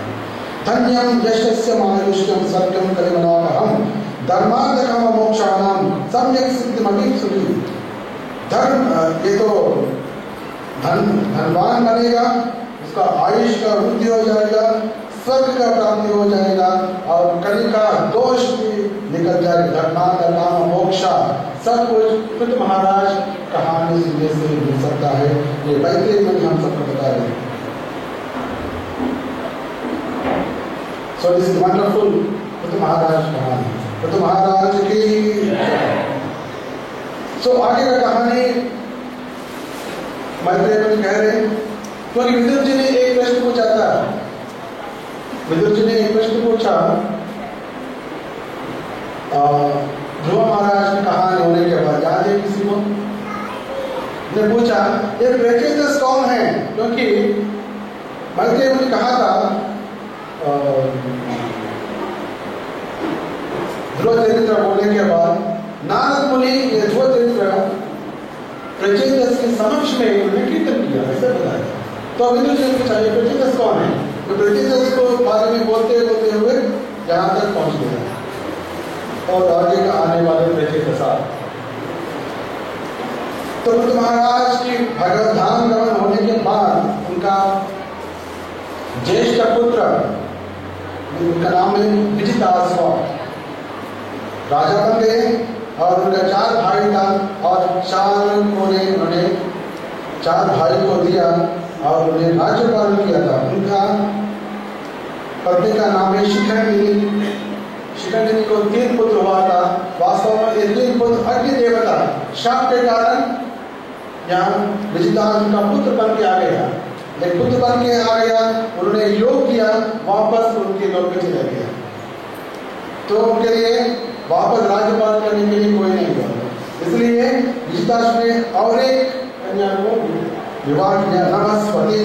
धन्यम यशस्य मानुष्यम सत्यम कलिमनाहम धर्मार्थकम मोक्षाणाम सम्यक सिद्धिमपि सुनि। धर्म ये तो धनवान बनेगा, उसका आयुष का वृद्धि हो जाएगा, स्वर्ग का प्राप्ति हो जाएगा और कलि का दोष भी निकल जाएगा। धर्मार्थकम मोक्षा सब कुछ बुद्ध महाराज कहानी सुनने से मिल सकता है। ये वैदिक में हम सबको बता रहे हैं। So this is wonderful Buddha महाराज कहानी, बुद्ध महाराज की। So आगे का कहानी मैत्रेय कह रहे हैं क्योंकि विदुर जी ने एक प्रश्न पूछा था। विदुर जी ने एक प्रश्न पूछा ध्रुव महाराज की कहानी होने के बाद, याद है किसी को? ने पूछा ये प्रचेतस कौन है? क्योंकि मैत्रेय ने कहा था ध्रुव चरित्र बोलने के बाद नारद मुनि ये ध्रुव चरित्र प्रचेतस के समक्ष में उन्होंने कीर्तन किया, ऐसे बताया। तो अभी तो पूछा ये प्रचेतस कौन है? तो प्रचेतस को बारे में बोलते बोलते हुए यहाँ तक पहुँच गया और आगे का आने वाले प्रचेतस। तो बुद्ध महाराज की भगवत धाम गमन होने के बाद उनका ज्येष्ठ पुत्र, उनका नाम है विजिताश्व, राजा बन गए और उनका 4 भाई था और 4 को ने उन्होंने 4 भाई को दिया और उन्हें राज्य पालन किया था। उनका पत्नी का नाम है शिखंडिनी। शिखंडिनी को 3 पुत्र हुआ था। वास्तव में ये 3 पुत्र अग्नि देवता शाप के कारण यहाँ विजिताश्व का पुत्र बन के आ गया। एक पुत्र बन के आ गया, उन्होंने योग किया, वापस उनके लोक में चले गया। तो उनके लिए वापस राज्यपाल करने के लिए कोई नहीं हुआ, इसलिए विजिताश्व ने और एक कन्या को विवाह किया, नमस्वती।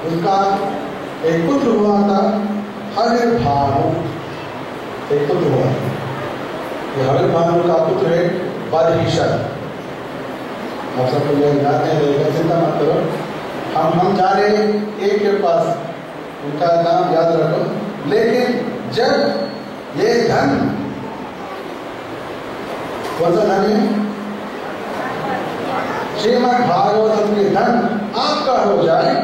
उनका एक पुत्र हुआ था हरिर्भानु, एक पुत्र हुआ। ये हरिर्भानु का पुत्र है बर्हिषद। आप सबको जानते हैं, चिंता मत करो, हम जा रहे एक के पास, उनका नाम याद रखो। लेकिन जब ये धन, कौन सा धन है? श्रीमद् भागवतम के धन आपका हो जाए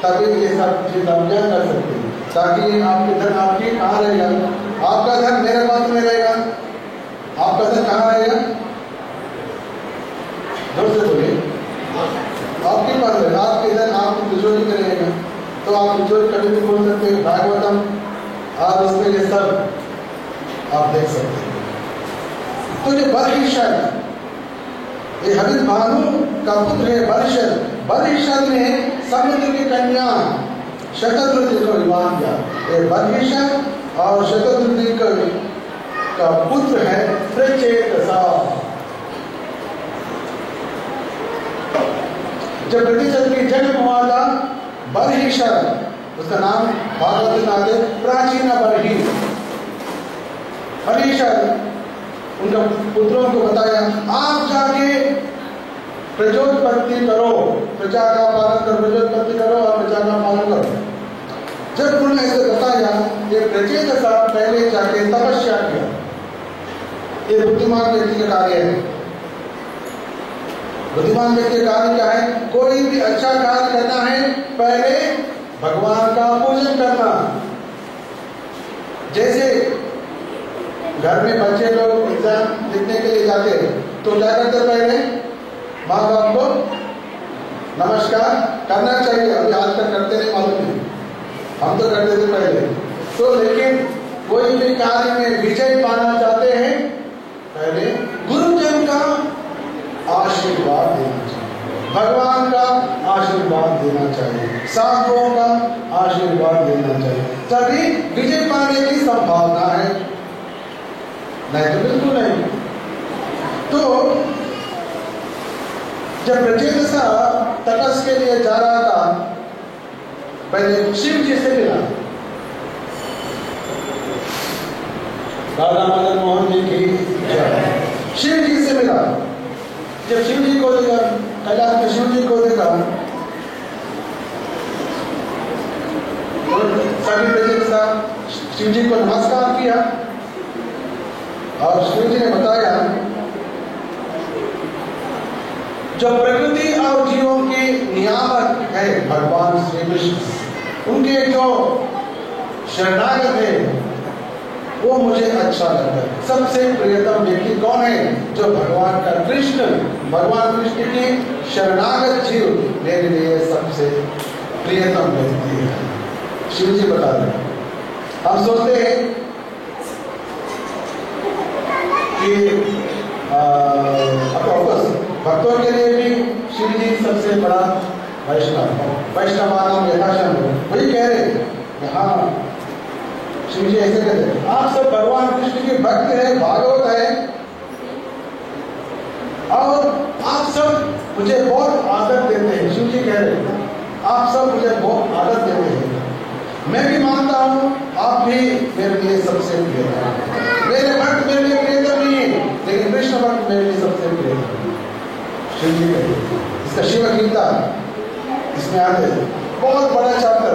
तभी ये सब चीज आप क्या कर सकते हैं। ताकि आपके धन आपकी कहाँ रहेगा? आपका धन मेरे पास में रहेगा, आपका धन कहाँ रहेगा? जोर से बोलिए। आपके पास है, आपके धन आपकी तिजोरी में रहेगा। तो आप तिजोरी कभी भी बोल सकते हैं भागवतम और उसमें ये सब आप देख सकते हैं। तो ये बर्हिषद, ये हरिर्भानु का पुत्र है बर्हिषद। बर्हिषद ने समुद्र की कन्या शतद्रुति को विवाह किया। ये बर्हिषद और शतद्रुति का पुत्र है प्रचेतसा। जब प्रचेतस की जन्म हुआ था बर्हिषद उसका नाम भागवत नाथ है, प्राचीन बरही। हरीशा उनका पुत्रों को बताया, आप जाके प्रजोत्पत्ति करो, प्रजा का पालन करो, प्रजोत्पत्ति करो और प्रजा का पालन करो। जब उन्होंने ऐसे बताया, ये प्रचेतसा पहले जाके तपस्या किया। ये बुद्धिमान व्यक्ति का कार्य है। बुद्धिमान व्यक्ति का कार्य क्या है? कोई भी अच्छा कार्य करना है, पहले भगवान का पूजन करना। जैसे घर में बच्चे लोग एग्जाम लिखने के लिए जाते हैं तो क्या करते? पहले माँ बाप को नमस्कार करना चाहिए। अभी आजकल करते नहीं, मालूम नहीं, हम तो करते थे पहले तो। लेकिन कोई भी कार्य में विजय पाना चाहते हैं, पहले गुरुजन का आशीर्वाद देना चाहिए, भगवान का आशीर्वाद देना चाहिए, साधुओं का आशीर्वाद देना चाहिए, तभी विजय पाने की संभावना है, नहीं तो बिल्कुल नहीं। तो जब प्रचेतसा तपस के लिए जा रहा था, पहले शिव जी से मिला। राधा मदन मोहन जी की शिव जी से मिला। जब शिव जी को देखा, कैलाश में शिव जी को देखा, सभी प्रचेतसा शिव जी को नमस्कार किया और शिव जी ने बताया, जो प्रकृति और जीवों के नियामक है भगवान श्री कृष्ण, उनके जो शरणागत है वो मुझे अच्छा लगता है। सबसे प्रियतम व्यक्ति कौन है? जो भगवान का कृष्ण, भगवान कृष्ण की शरणागत जीव मेरे लिए सबसे प्रियतम व्यक्ति है। शिव जी बता रहे। हम सोचते हैं कि भक्तों के लिए भी शिव जी सबसे बड़ा वैष्णव, वैष्णवानाम यथाशम, वही कह रहे। हाँ, शिव जी ऐसे कहते हैं, आप सब भगवान कृष्ण के भक्त हैं, भागवत है, और आप सब मुझे बहुत आदर देते हैं। शिव जी कह रहे हैं, आप सब मुझे बहुत आदर देते हैं। मैं भी मानता हूँ आप भी मेरे लिए सबसे प्रियतम हैं। मेरे भक्त मेरे लिए प्रियतम नहीं है, लेकिन कृष्ण भक्त मेरे लिए सबसे प्रियतम है। शिव जी कह रहे हैं। इसका शिव गीता इसमें आते हैं, बहुत बड़ा चैप्टर,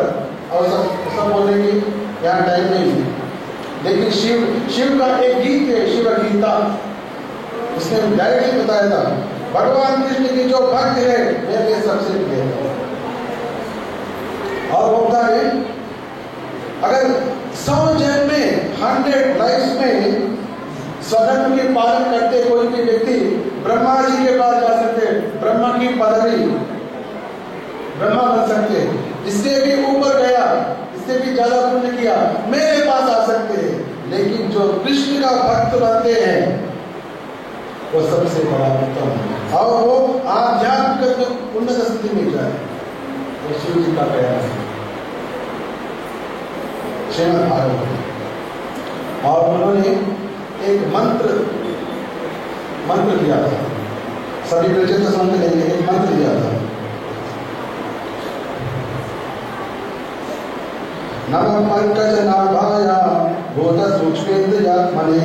और सब बोलने की यहाँ टाइम नहीं है, लेकिन शिव का एक गीत है, शिव गीता। उसने डायरेक्टली बताया था, भगवान कृष्ण के जो भक्त है मेरे लिए सबसे प्रिय है। और वो बता रहे, अगर 100 जन्म में, 100 लाइफ में स्वधर्म के पालन करते कोई भी व्यक्ति ब्रह्मा जी के पास जा सकते, ब्रह्मा की पदवी, ब्रह्मा बन सकते, इससे भी ऊपर गया, इससे भी ज्यादा पुण्य किया, मेरे पास आ सकते हैं। लेकिन जो कृष्ण का भक्त बनते हैं वो सबसे बड़ा उत्तम है, और वो आध्यात्मिक उन्नत स्थिति में जाए। तो शिव जी का प्रयास है श्रीमद् भागवत। और उन्होंने एक मंत्र दिया था, सभी प्रचेतस मंत्र नहीं, एक मंत्र दिया था। नमः पंकजनाभाय भूतसूक्ष्मेन्द्रियात्मने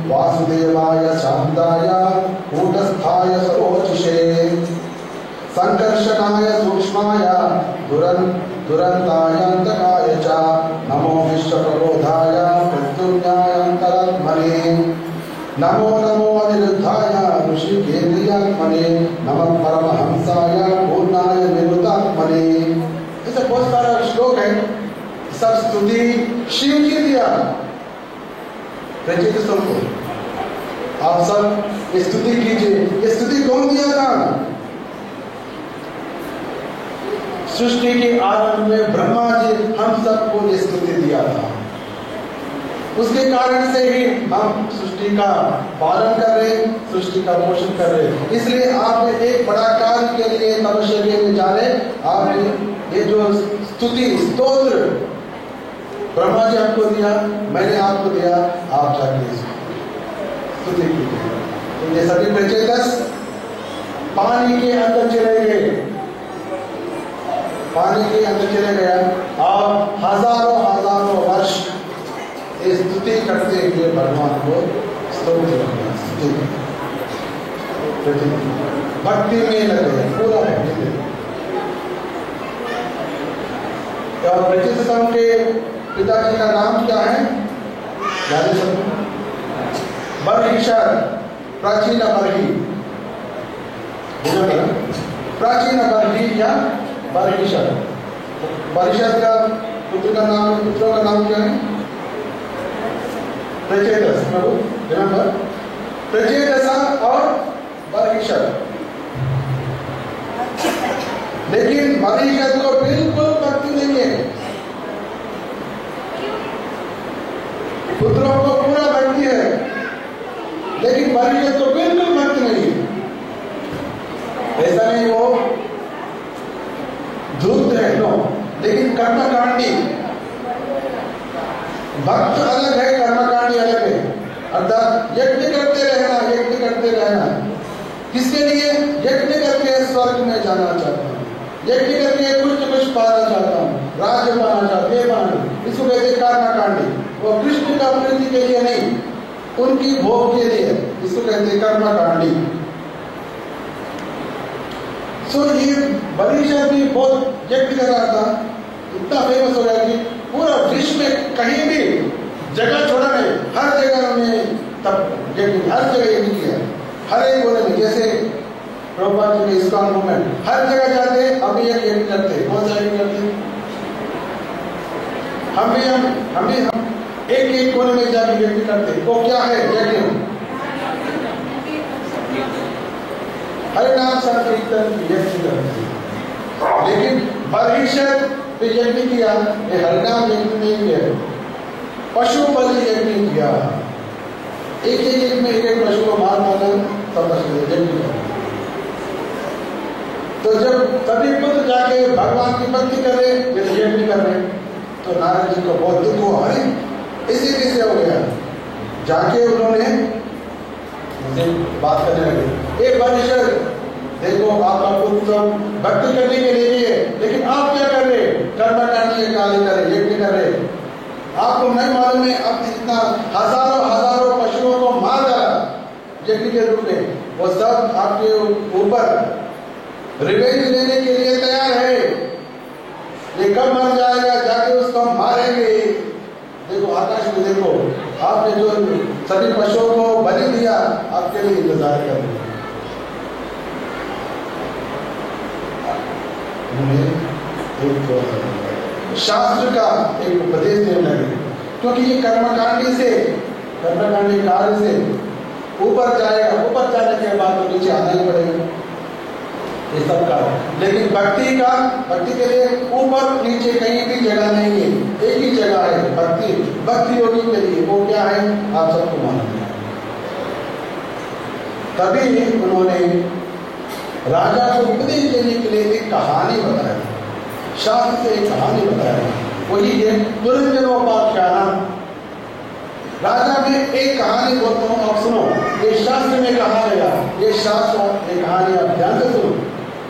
वासुदेवाय शान्ताय कूटस्थाय सरोचिषे संकर्षणाय सूक्ष्माय दुरन्तायन्तकाय च नमो विश्वप्रबोधाय मृत्युञ्जयान्तरात्मने नमो नमो अनिरुद्धाय ऋषिकेन्द्रियात्मने नमः परमहंसाय पूर्णाय निरुतात्मने। ऐसा बहुत सारा श्लोक है, सब स्तुति शिव जी दिया प्रचेतसों को। आप सब स्तुति कीजिए। ये स्तुति कौन दिया था? सृष्टि के आरंभ में ब्रह्मा जी हम सबको ये स्तुति दिया था। उसके कारण से ही हम सृष्टि का पालन कर रहे, सृष्टि का पोषण कर रहे। इसलिए आप एक बड़ा कार्य के लिए तपस्या के लिए जा रहे, आप ये जो स्तुति स्तोत्र ब्रह्मा जी आपको दिया, मैंने आपको दिया, आप जाके स्तुति कीजिए। तो ये सभी प्रचेतस पानी के अंदर चले गए, पानी के अंदर चले गया। आप और हजारों हजारों वर्ष स्तुति करते हुए भगवान को स्तोत्र भक्ति में लगे, पूरा भक्ति में। और प्रतिष्ठितों के पिताजी का नाम क्या है? याद है? बर्हिशर, प्राचीन बर्ही, प्राचीन बर्ही या बर्हिशर। बर्हिशर का पुत्र का नाम, पुत्रों का नाम क्या है? प्रचेतस, प्रभु रिमेंबर, प्रचेतसा और बर्हिशर। लेकिन बर्हिशर को बिल्कुल भक्ति नहीं है, पुत्रों को पूरा भक्ति है, लेकिन बर्हिशर को बिल्कुल भक्ति नहीं है। ऐसा नहीं वो धूर्त है, नो, लेकिन कर्मकांडी। भक्त अलग है, कर्मकांडी अलग है। अर्थात यज्ञ करते रहना, यज्ञ करते रहना। किसके लिए? यज्ञ करके स्वर्ग में जाना चाहता हूँ, यज्ञ करके कुछ न कुछ पाना चाहता हूँ, राज्य पाना चाहता हूँ, इसको कहते कर्मकांडी। वो कृष्ण का प्रीति के लिए नहीं, उनकी भोग के लिए, इसको कहते कर्मकांडी। सो ये बर्हिशर भी बहुत यज्ञ कर रहा था, इतना फेमस हो गया कि पूरा विश्व में कहीं भी जगह छोड़ा नहीं, हर जगह उन्हें तब यज्ञ, हर जगह यज्ञ किया, हर एक कोने में। जैसे प्रभुपाद जी के इस्कॉन मूवमेंट, हर जगह जाते हम भी यज्ञ करते। कौन सा यज्ञ करते? हम भी एक एक कोने में जाके यज्ञ करते। वो क्या है यज्ञ? हरे नाम संकीर्तन यज्ञ करते। लेकिन बर्हिशर पे यज्ञ किया, ये हरिनाम यज्ञ नहीं किया, पशु बलि यज्ञ किया। एक एक में एक एक पशु को मार मारकर सब यज्ञ किया। तो जब सभी पुत्र जाके भगवान की भक्ति कर रहे, ये तो यज्ञ कर रहे, तो नारद जी को बहुत दुख हुआ। अरे इसी कैसे हो गया? जाके उन्होंने बात करने लगे, ए बर्हिशर, देखो आपका पुत्र भक्ति करने के लिए, लेकिन आप क्या कर रहे? कर्मकांडी कार्य कर रहे, यज्ञ कर रहे। आपको नहीं मालूम है, अब इतना हजारों हजारों पशुओं को मार डाला यज्ञ के रूप में, वो सब आपके ऊपर रिवेंज लेने के लिए तैयार है। ये कब मर जाएगा, जाके उसको मारेंगे। देखो आकाश में देखो, आपने जो सभी पशुओं को बलि दिया, आपके लिए इंतजार कर रहे हैं। एक शास्त्र का एक उपदेश देने लगे, क्योंकि ये कर्मकांडी से, कर्मकांडी कार्य से ऊपर जाएगा, ऊपर जाने के बाद तो नीचे आना ही पड़ेगा, ये सब का। लेकिन भक्ति का, भक्ति के लिए ऊपर नीचे कहीं भी जगह नहीं है, एक ही जगह है भक्ति। भक्ति योगी के लिए वो क्या है, आप सबको मालूम है। तभी उन्होंने राजा को उपदेश देने के लिए एक कहानी बताया, शास्त्र से एक कहानी बताया, वही है पुरंजनोपाख्यान। राजा में एक कहानी बोलता हूँ, आप सुनो, ये शास्त्र में कहा गया, ये शास्त्र एक कहानी आप ध्यान से सुनो,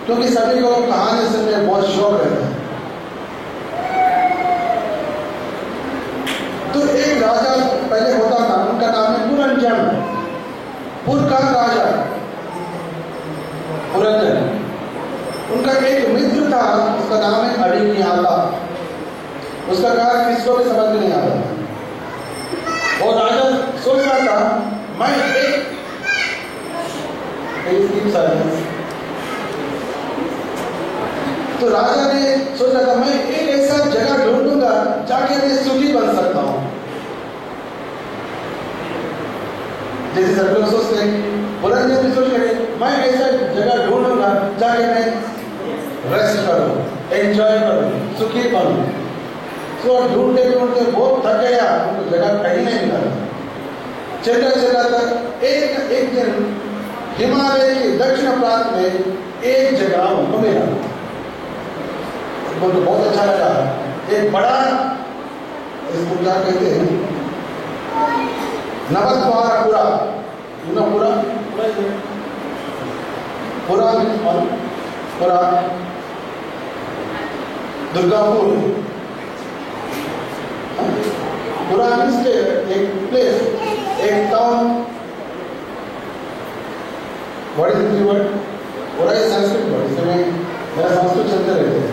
क्योंकि सभी को कहानी सुनने में बहुत शौक रहता है। तो एक राजा पहले होता था, उनका नाम है पुरंजन, पुर का राजा पुरंजन। उनका एक मित्र था, उसका नाम है अभिज्ञाता। उसका कार्य किसको भी समझ में नहीं आता। और राजा सोच रहा था, मैं तो राजा ने सोचा था, मैं एक ऐसा जगह ढूंढूंगा जाके मैं सुखी बन सकता हूं। जैसे सब लोग सोचते हैं, पुरंजन भी सोच रहे, मैं ऐसा जगह ढूंढूंगा जाके मैं रेस्ट करूं, एंजॉय करूं, सुखी बनूं। तो ढूंढते ढूंढते बहुत थक गया, उनको जगह कहीं नहीं मिला। चलता चलता एक दिन हिमालय के दक्षिण प्रांत में एक जगह उनको मिला, उनको बहुत अच्छा लगा। एक बड़ा, इसको क्या कहते हैं, नवद्वारपुरा, पूरा दुर्गापुर, पुरा मीन्स एक प्लेस, एक town. What is the word? Pura is Sanskrit word. इसमें मेरा संस्कृत चलते रहते हैं.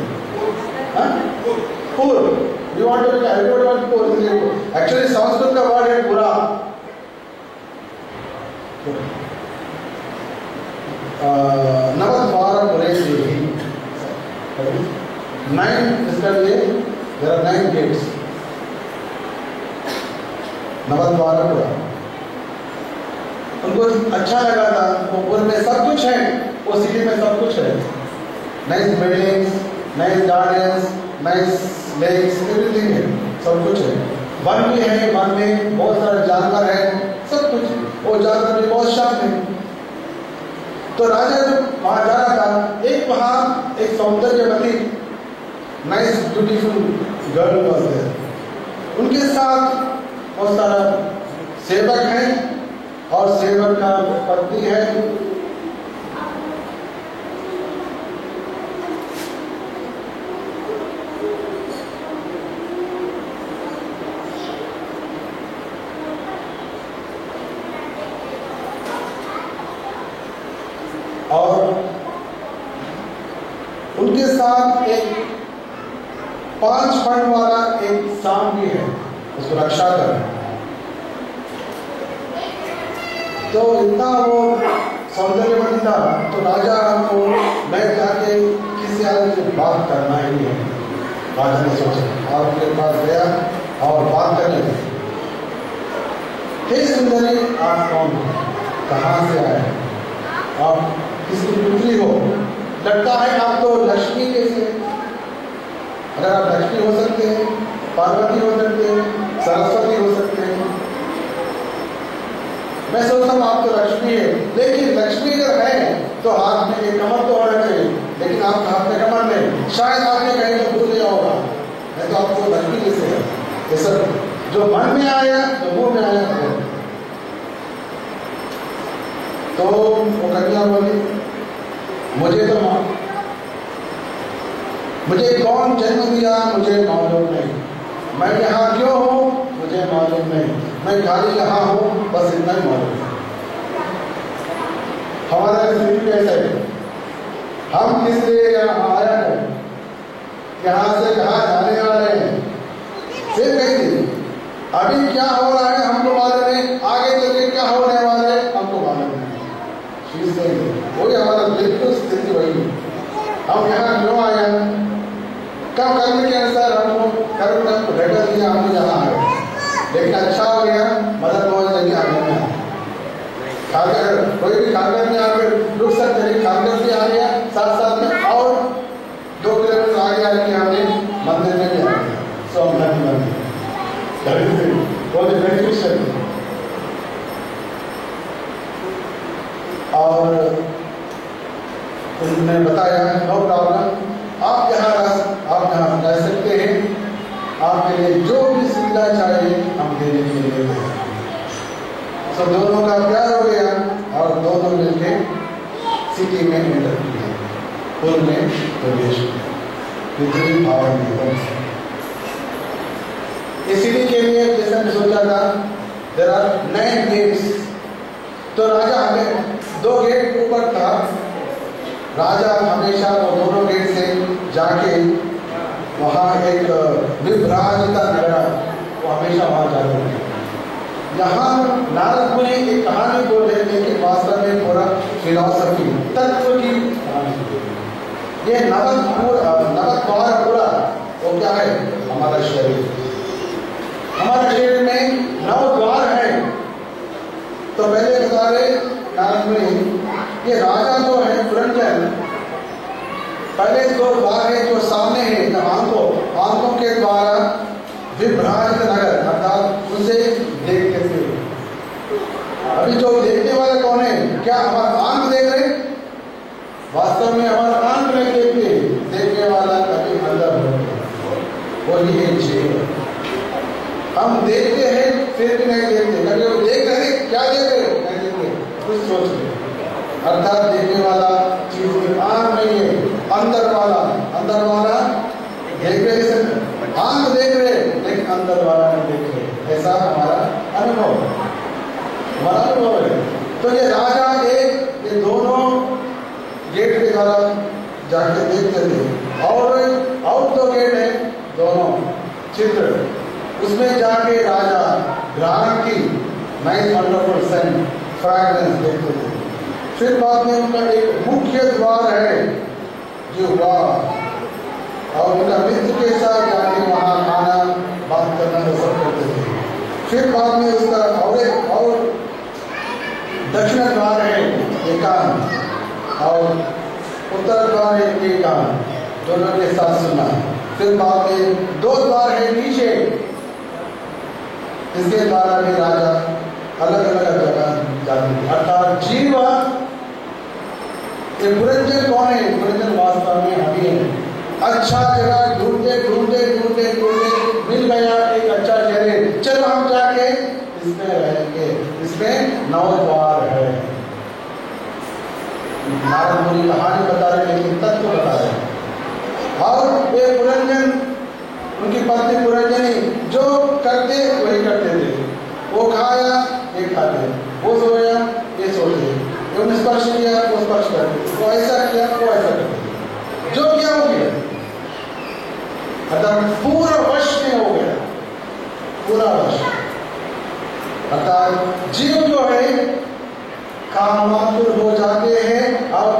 Pur. You want to everybody want pur. Actually Sanskrit का वर्ड है पुरा. नवद्वार पुरे देवी. 9 इसका लिए there are 9 gates. नवद्वार पुरा. उनको अच्छा लगा था. पुर में सब कुछ है. वो सिटी में सब कुछ है. Nice buildings, nice gardens, nice lakes, everything है. सब कुछ है. वन भी है. वन में बहुत सारे जानवर है. सब कुछ. वो जानवर भी बहुत शांत है. तो राजा जब वहां जा रहा था, एक वहां एक सौंदर्यवती nice beautiful girl was there. उनके साथ बहुत सारा सेवक है और सेवक का पत्नी है. और उनके साथ एक 5 फंड वाला एक सांप भी है. उसको रक्षा कर. तो इतना वो सौंदर्यवती था. तो राजा को मैं जाके किसी आदमी से बात करना ही है. राजा ने सोचा और उनके पास गया और बात करने लगे. हे सुंदरी, आप कौन हो? कहाँ से आए? आप किसकी पुत्री हो? लगता है आप तो लक्ष्मी कैसे? अगर आप लक्ष्मी हो सकते हैं, पार्वती हो सकते हैं, सरस्वती हो सकते हैं. मैं सोचता हूँ आप तो लक्ष्मी है. लेकिन लक्ष्मी अगर है तो हाथ में एक कमर तो होना चाहिए. लेकिन आपके हाथ में कमर नहीं. शायद आपने कहीं तो भूल गया होगा. नहीं तो आपको लक्ष्मी कैसे है? ये सब जो मन में आया, जो मुंह में आया है. तो वो कन्या बोली, मुझे कौन जन्म दिया मुझे मालूम नहीं. मैं यहाँ क्यों हूँ मुझे मालूम नहीं. मैं खाली यहाँ हूँ, बस इतना ही मालूम है. हमारा स्थिति कैसा है? हम किस लिए यहाँ आया है? यहाँ से कहाँ जाने वाले हैं? फिर कहीं अभी क्या हो रहा है हमको मालूम नहीं. आगे चल क्या होने वाला है हमको मालूम नहीं. वही हमारा बिल्कुल स्थिति वही. हम यहाँ क्यों आए? कब कर्म के अनुसार हमको कर्म का लेटर दिया, हम यहाँ आए. लेकिन अच्छा हो गया, मदद पहुंच जाएगी आगे में. खाकर कोई भी खाकर में आगे रुक सकते हैं. खाकर भी आ गया, साथ साथ में और 2 किलोमीटर आगे आके हमें मंदिर में भी आ गया. सोमनाथ मंदिर और उन्होंने बताया नो प्रॉब्लम, आप यहाँ रह सकते हैं. आपके लिए जो भी सुविधा चाहिए हम देने के लिए हैं. सब दोनों का प्यार हो गया और दोनों मिलके सिटी में एंटर किए. पुर में प्रवेश किया. इस सिटी के लिए जैसा मैं सोचा था देयर आर 9 गेट्स. तो राजा हमें 2 गेट ऊपर था. राजा हमेशा वो दोनों गेट से जाके वहाँ एक विभ्राजिता नगर, वो हमेशा वहाँ जाते थे. यहाँ नारद मुनि एक कहानी बोल रहे थे कि वास्तव में पूरा फिलॉसफी तत्व की कहानी. ये नवद्वार पूरा वो क्या है? हमारा शरीर. हमारे शरीर में 9 द्वार है. तो पहले बता रहे नारद मुनि, ये राजा जो है पुरंजन, पहले 2 द्वार है जो सामने है. आंखों के द्वारा विभ्राजित नगर, अर्थात उसे देखते थे. अभी जो देखने वाले कौन है? क्या हमारा आंख देख रहे? वास्तव में हमारा आंख नहीं देखते. देखने वाला कभी अंदर हो, वही है जीव. हम देखते हैं फिर भी नहीं देखते. कभी वो देख रहे, क्या देख रहे? नहीं देखते, कुछ सोच रहे. अर्थात देखने वाला चीज में आंख नहीं है, अंदर वाला देख रहे. आंख देख रहे लेकिन अंदर वाला न देखे, ऐसा हमारा अनुभव है। तो ये राजा ये दोनों गेट के द्वारा जाके देखते थे, और दो गेट है, दोनों चित्र, उसमें जाके राजा ग्राहक की नाइस वंडरफुल सेंट फ्रैग्रेंस देखते थे। फिर बाद में उनका एक मुख्य द्वार है जो हुआ, और उनका मित्र के साथ जाके वहाँ खाना बात करना वो सब करते थे। फिर बाद में उसका और दक्षिण द्वार है एकांत, और उत्तर द्वार है एकांत, दोनों के साथ सुना। फिर बाद में दो द्वार है नीचे, इसके द्वारा भी राजा अलग अलग जगह जाते थे। अर्थात जीव ये पुरंजन कौन है? पुरंजन वास्तव में हम ही हैं। अच्छा जगह ढूंढते ढूंढते ढूंढते ढूंढते मिल गया एक अच्छा जगह, चलो हम जाके इसमें रहेंगे। इसमें 9 द्वार है। नारद मुनि कहानी बता रहे, लेकिन तत्व बता रहे। और वे पुरंजन, उनकी पत्नी पुरंजनी जो करते वही करते थे। वो खाया ये खाते, वो सोया ये सोते, उन्होंने स्पर्श किया वो स्पर्श करते, वो ऐसा किया वो ऐसा करते, जो किया हो गया। अर्थात पूरा वश में हो गया, पूरा वश। अर्थात जीव जो है कामातुर हो जाते हैं, अब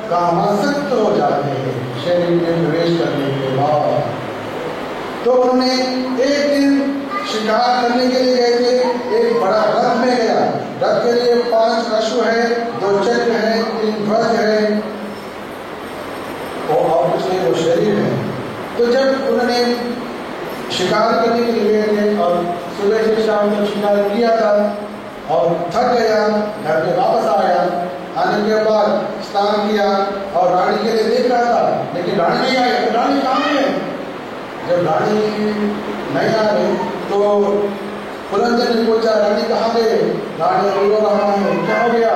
कामासक्त हो जाते हैं शरीर में प्रवेश करने के बाद। तो उन्होंने एक दिन शिकार करने के लिए गए थे, एक बड़ा रथ में गया। रथ के लिए 5 अश्व है, 2 चक्र है, 3 ध्वज है, और कुछ नहीं, वो शरीर है। तो जब उन्होंने शिकार करने के लिए गए थे और सुबह से शाम तक शिकार किया था और थक गया, घर में वापस आया। आने के बाद स्नान किया और रानी के लिए देख रहा था, लेकिन रानी नहीं आई। रानी कहाँ है? जब रानी नहीं आ रही तो पुरंजन ने पूछा, रानी कहाँ गए? रानी रो रहा है, क्या हो गया?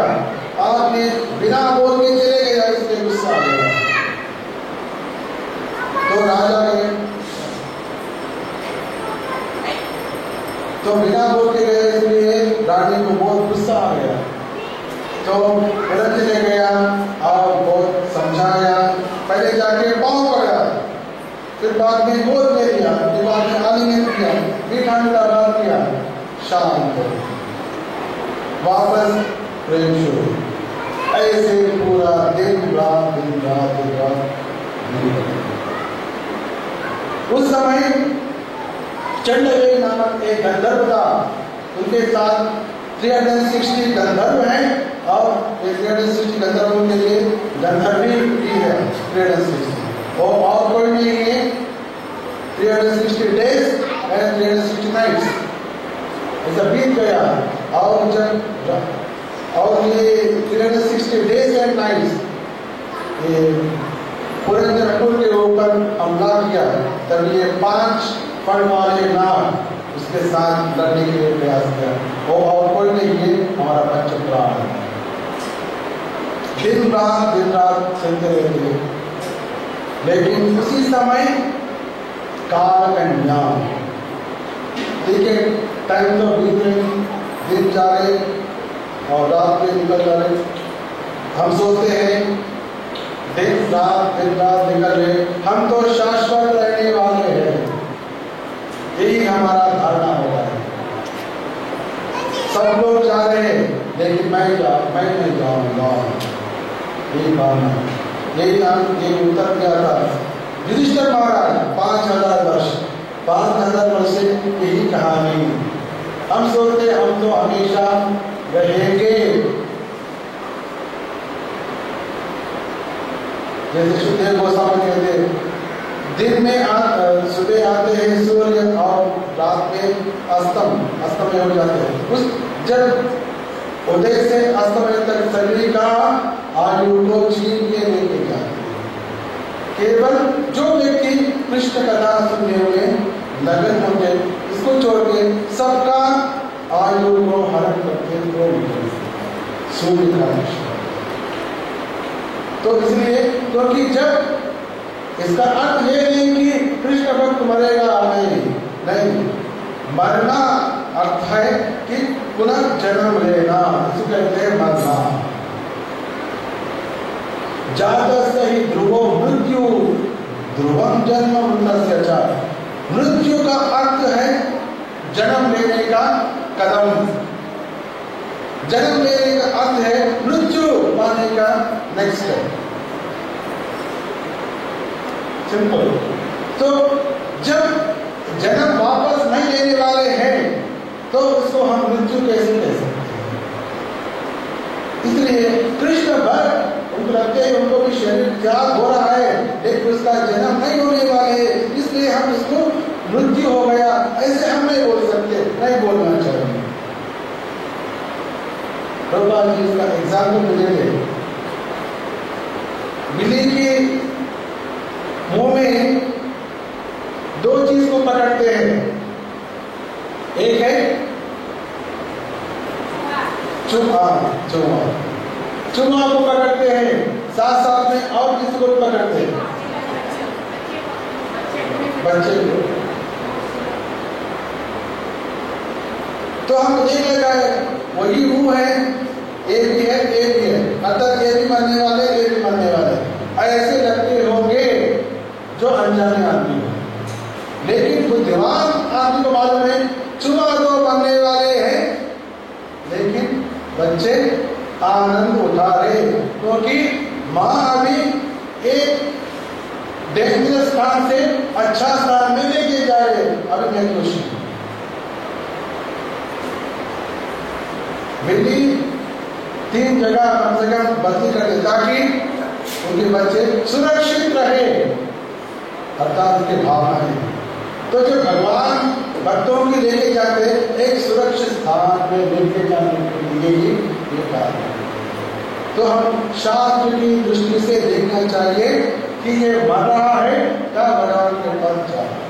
आपने बिना बोल के चले गया, इसलिए गुस्सा आ गया। तो राजा ने तो बिना बोल के गए, इसलिए रानी को बहुत गुस्सा आ गया। तो पुरंजन ने गया और बहुत समझाया, पहले जाके पाँव पकड़ा, फिर बाद में गोद ले लिया, फिर बाद में आलिंगन किया, मीठा मीठा बात किया, शांत हो, वापस प्रेम शुरू। ऐसे पूरा दिन रात दिन रात दिन रात। उस समय चंडवेग नामक एक गंधर्व था, उनके साथ 360 गंधर्व हैं, और 360 गंधर्वों के लिए गंधर्वी भी है 360, और कोई नहीं है। 360 days and 360 nights ऐसा बीत गया। और ये 360 days and nights ये पुरंजन के ऊपर हमला किया, तब ये 5 फण वाले नाग उसके साथ लड़ने के लिए प्रयास किया। वो और कोई नहीं, ये हमारा पंचप्राण है। दिन रात चलते रहते, लेकिन उसी समय काल कन्या, ठीक है, टाइम तो बीत रहे, दिन जा रहे और रात में निकल जा रहे। हम सोचते हैं दिन रात निकल रहे, हम तो शाश्वत रहने वाले हैं, यही हमारा धारणा होगा है। सब लोग जा रहे हैं, लेकिन मैं नहीं जाऊंगा, यही भावना। यही उत्तर दिया था युधिष्ठिर महाराज। 5000 वर्ष से यही कहानी। हम सोचते हम तो हमेशा रहेंगे, जैसे सुखदेव गोस्वामी कहते, दिन में सुबह आते हैं सूर्य और रात में अस्तमय हो जाते हैं। उस जब उदय से अस्तमय तक सभी का आयु को छीन के लेके जाते हैं। केवल जो व्यक्ति कृष्ण कथा सुनने हुए लगन होते, इसको छोड़ के सबका आयु को हरण करके सूर्य का दर्शन। तो इसलिए, क्योंकि जब इसका अर्थ ये नहीं कि कृष्ण भक्त मरेगा नहीं, मरना अर्थ है कि पुनर्जन्म लेना, इसको कहते हैं मरना। जातस्य हि ध्रुवो मृत्यु ध्रुवम जन्म मृतस्य च। मृत्यु का अर्थ है जन्म लेने का कदम, जन्म लेने का अर्थ है मृत्यु पाने का नेक्स्ट स्टेप। सिंपल। तो जब जन्म वापस नहीं लेने वाले हैं तो उसको हम मृत्यु कैसे कह सकते हैं? इसलिए कृष्ण भक्त उनको लगते हैं उनको भी शरीर त्याग हो रहा है लेकिन उसका जन्म नहीं होने वाले, इसलिए हम इसको मृत्यु हो गया ऐसे हम नहीं बोल सकते, नहीं बोलना चाहिए। प्रभुपाद जी इसका एग्जाम्पल मिलेंगे। बिल्ली के मुंह में दो चीज को पकड़ते हैं, एक है चूहा को पकड़ते हैं, साथ साथ में और किसी को पकड़ते हैं, बच्चे को। तो हम देख लेगा है वही मुंह है, एक भी है एक भी है, अर्थात ये भी मरने वाले ये भी मरने वाले ऐसे लगते होंगे जो अनजाने आदमी हो। लेकिन बुद्धिमान आदमी को मालूम है चूहा तो मरने वाले हैं लेकिन बच्चे आनंद उठा रहे, क्योंकि माँ अभी एक डेंजरस स्थान से अच्छा स्थान में लेके जा रहे। अभी मैं खुश हूं। बिल्ली 3 जगह कम से कम बदली करते ताकि उनके बच्चे सुरक्षित रहे, अर्थात उनके भावनाएं। तो जो भगवान भक्तों की लेके जाते एक सुरक्षित स्थान में लेके जाने के लिए ही ये कार्य है। तो हम शास्त्र की दृष्टि से देखना चाहिए कि ये मर रहा है क्या भगवान के पास जा रहा है,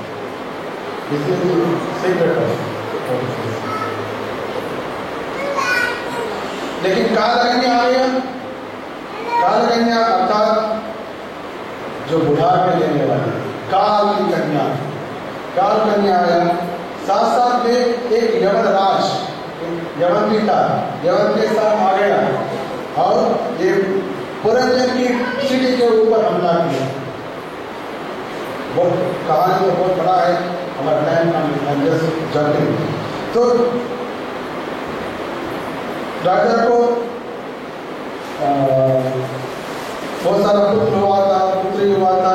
लेकिन कालकन्या आ गया। कालकन्या अर्थात जो बुढ़ापे लेने वाले काल की कन्या, काल कन्या आया। साथ साथ में एक यमराज, यमन भी था, यमन के साथ आ गया और ये पुरंजन की सिटी के ऊपर हमला किया। वो कहानी तो बहुत बड़ा है, हमारा टाइम कम जल्दी। तो राजा को बहुत सारा पुत्र हुआ था, पुत्री हुआ था,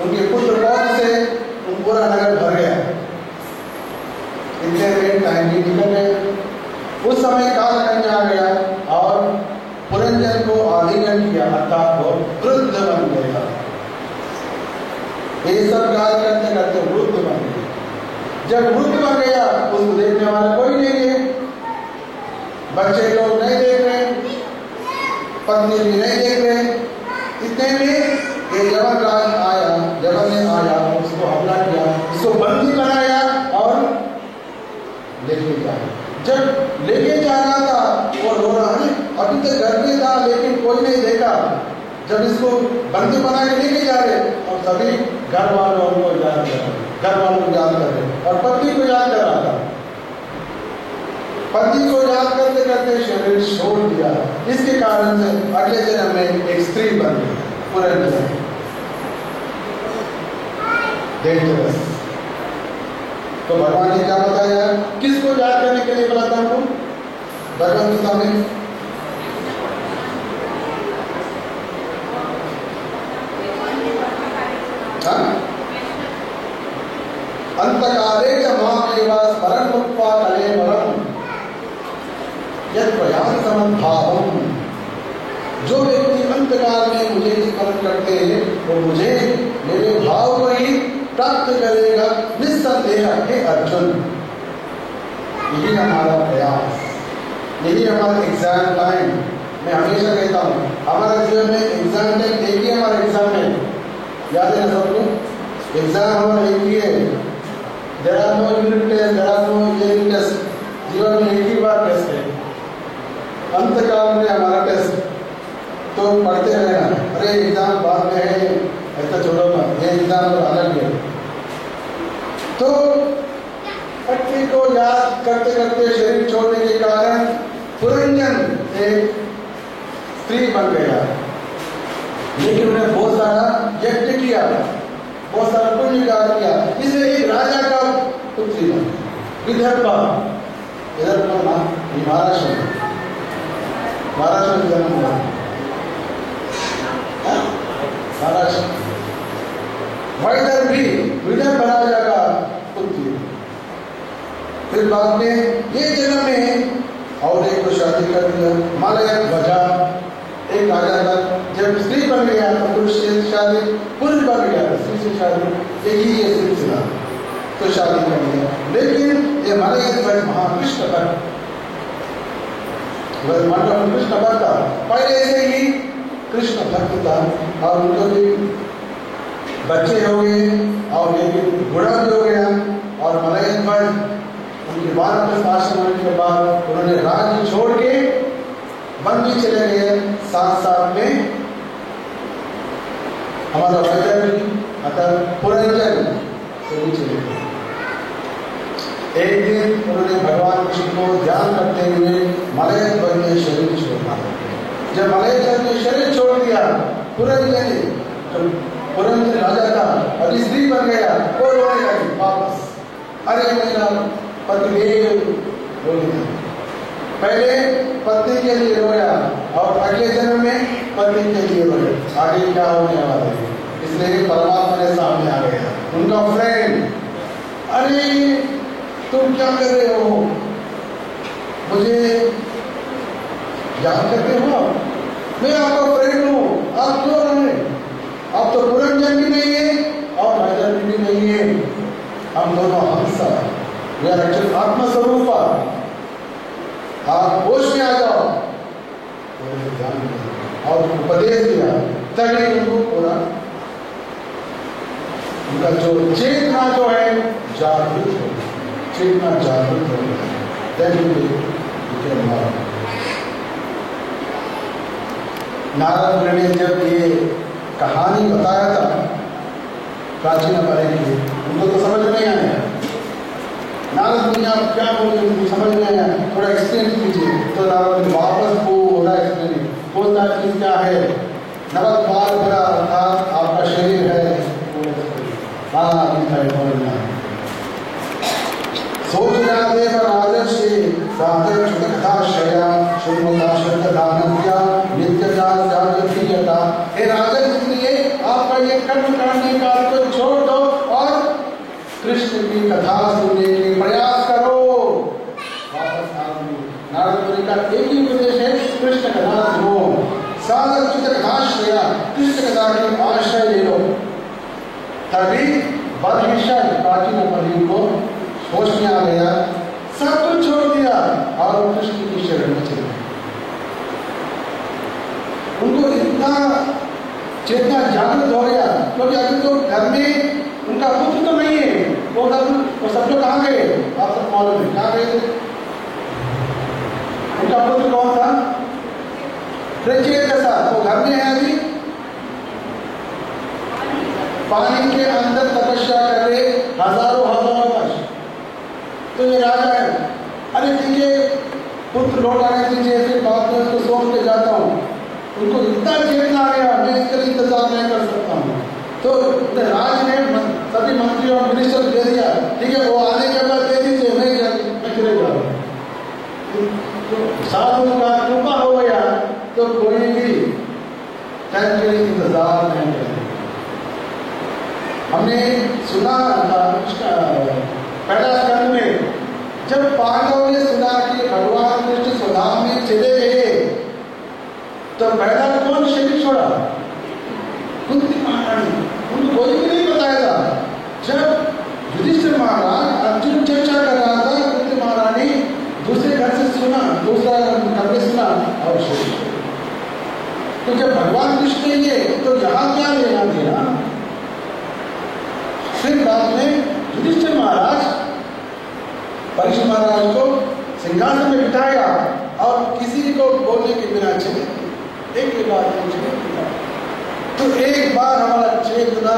उनके पुत्र पौध से पूरा नगर भर गया। इतने में टाइम भी निकल गया। उस समय कालकन्या आ गया और पुरंजन को आलिंगन किया, अर्थात वो वृद्ध बन गया। ये सब कार्य करते करते वृद्ध बन गया। जब वृद्ध बन गया उसको देखने वाला कोई नहीं है, बच्चे लोग नहीं देख रहे, पत्नी भी नहीं देख रहे। इतने में ये यमराज आया, यमन ने आया, उसको हमला किया, उसको बंदी बनाया और लेके जाया। जब लेके जा रहा था वो रो रहा है, अभी तक घर में था लेकिन कोई नहीं देखा। जब इसको बंदी बना के लेके जा रहे और सभी घर वालों को याद कर रहे, घर वालों को याद कर रहे और पत्नी को याद कर रहा था। पति को याद करते करते शरीर छोड़ दिया। इसके कारण से अगले जन्म में एक स्त्री बन गई, पुरंजन। डेंजरस। तो भगवान ने क्या बताया, किसको याद करने के लिए बताता हूं? भगवत गीता में अंतकाले च मामेव स्मरन् मुक्त्वा कलेवरम् यत्प्रयान्ति समद्भावम्। जो व्यक्ति अंतकाल में मुझे स्मरण करते हैं वो मुझे मेरे भाव को ही प्राप्त करेगा निस्संदेह। हे अर्जुन, यही हमारा प्रयास, यही हमारा एग्जाम टाइम। मैं हमेशा कहता हूँ हमारे जीवन में एग्जाम टाइम एक ही हमारा एग्जाम है, याद है ना सबको? एग्जाम हमारा एक ही है। There are no unit test, there are no yearly test. जीवन में एक ही बार टेस्ट है, अंतकाल में हमारा टेस्ट। तो पढ़ते रहना, अरे एग्जाम बाद में है ऐसा छोड़ो मत, ये एग्जाम तो अलग है। तो पत्नी को याद करते करते शरीर छोड़ने के कारण पुरंजन एक स्त्री बन गया, लेकिन उन्हें बहुत सारा यज्ञ किया, बहुत सारा पुण्य कार्य किया, इसलिए एक राजा का पुत्री बन गई। विदर्भ इधर को ना महाराष्ट्र में जन्म हुआ, महाराष्ट्र विदर्भ राजा का पुत्री। फिर बाद में ये जन्म में और एक को शादी कर दिया, मलय ध्वजा एक राजा था। जब स्त्री बन गया तो पुरुष से शादी, पुरुष बन गया स्त्री से शादी, एक ही ये सिलसिला, तो शादी कर दिया। लेकिन ये मलय ध्वज महाकृष्ण भक्त, कृष्ण भक्त था, पहले से ही कृष्ण भक्त था, और उनको भी बच्चे हो गए और लेकिन बूढ़ा भी हो गया। और मलय ध्वज उनके वानप्रस्थ आश्रम होने के बाद उन्होंने राज्य छोड़ के वन भी चले गए। साथ साथ में हमारा पुरंजन भी चले गए। एक दिन उन्होंने भगवान कृष्ण को ध्यान करते हुए मलय ध्वज ने शरीर छोड़ा। जब मलय ध्वज ने शरीर छोड़ दिया, पुरंजन राजा था और स्त्री बन गया, वो रोने लगी वापस, अरे मेरा पति बोली, पहले पत्नी के लिए रोया और अगले जन्म में पति के लिए रोया, आगे क्या होने वाला है। इसलिए परमात्मा ने सामने आ गया, उनका फ्रेंड, अरे तुम क्या कर रहे हो, मुझे याद करते हो, मैं आपका फ्रेंड हूँ, आप क्यों रोए, आप तो पुरंजन भी नहीं है और मैदान भी नहीं है, हम दोनों हंसा, वे एक्चुअल आत्मस्वरूप, आप होश में आ जाओ। और उपदेश दिया, तभी उनको पूरा उनका जो चेतना जो है जागृत हो, चेतना जागृत हो गया। नारद मुनि ने जब ये कहानी बताया था प्राचीन अपने की, उनको तो समझ नहीं आया। नारद मुनि आप क्या बोल रहे हैं, समझ में आया, थोड़ा एक्सप्लेन कीजिए। तो नारद मुनि वापस पूरा एक्सप्लेन, बोलता चीज क्या है, नवक बाल भरा अर्थात आपका शरीर है, सोचना देव राजर्षि साधक कथाश्रया शुभता श्रद्धानंद्या नित्यता जागृतियता। हे राजन, इसलिए आपका ये कर्म करने का को छोड़ दो और कृष्ण की कथा सुनने के प्रयास करो। वापस नारद मुनि का एक ही उपदेश है, कृष्ण कथा सुनो, साधक कथाश्रया, कृष्ण कथा की आश्रय ले लो, तभी बदहिशा प्राचीन अपनी को होश में आ गया, सब कुछ छोड़ दिया और कृष्ण की शरण में चले गए। उनको इतना चेतना जागृत हो गया, क्योंकि अभी तो घर में उनका पुत्र तो नहीं है, वो सब लोग कहाँ गए, आप सब मालूम है कहाँ गए थे। उनका पुत्र कौन था, प्रचेत था, वो घर में है अभी, पानी के अंदर तपस्या कर रहे हजारों वर्ष। तो ये राजा है, अरे ठीक है पुत्र लौट आने दीजिए, फिर बाद में उसको सौंप के जाता हूँ। उनको इतना चेतना आ गया, मैं इसका इंतजार नहीं कर सकता हूँ। तो राज ने सभी मंत्री और मिनिस्टर दे दिया, ठीक है वो आने के बाद दे दीजिए, मैं चले जाऊँ। साधु का कृपा हो गया तो कोई भी टाइम के लिए इंतजार नहीं करेगा। हमने सुना था पहला स्कंद में, जब पांडवों ने सुना कि भगवान कृष्ण स्वधाम में चले गए, तो पहला कौन शरीर छोड़ा, कुंती महारानी, उनको कोई भी नहीं बताया था। जब युधिष्ठिर महाराज अर्जुन चर्चा कर रहा था, कुंती महारानी दूसरे घर से सुना, दूसरा घर में सुना और शरीर। तो जब भगवान कृष्ण ये तो यहाँ क्या लेना देना। फिर बाद में युधिष्ठिर महाराज परीक्षित महाराज को सिंहासन में बिठाया और किसी को बोलने के बिना चले, एक के बाद तो एक बार हमारा चेतना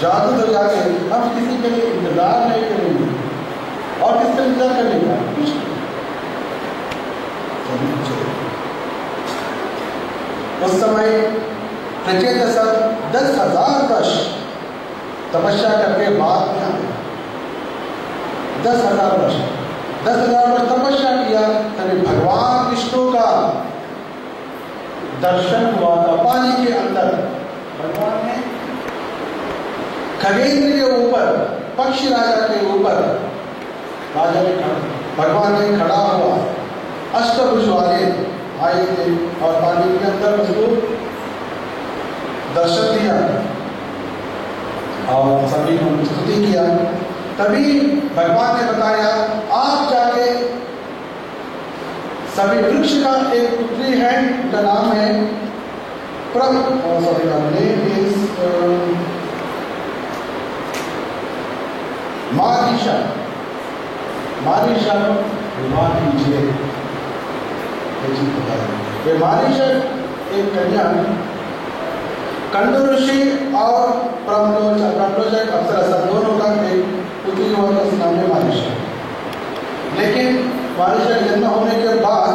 जागृत हो जाते, हम किसी के लिए इंतजार नहीं करेंगे, और किसका इंतजार करने का? कुछ उस समय प्रचेतसा 10,000 वर्ष तपस्या करके बाद में आया। 10,000 वर्ष तपस्या किया, तभी भगवान विष्णु का दर्शन हुआ था पानी के अंदर। भगवान ने खगेंद्र के ऊपर, पक्षी राजा के ऊपर भगवान ने खड़ा हुआ, अष्टभुज वाले आए थे और पानी के अंदर उसको दर्शन दिया और सभी को स्तुति किया। तभी भगवान ने बताया, आप जाके सभी वृक्ष का एक पुत्री है, उनका नाम है मारीशा विवाह कीजिए। ये मारीशा एक कन्या कंडू ऋषि और प्रम्लोचा अप्सरा दोनों का एक पुत्री हुआ था, उसका नाम है मारीशा। लेकिन मारीशा जन्म होने के बाद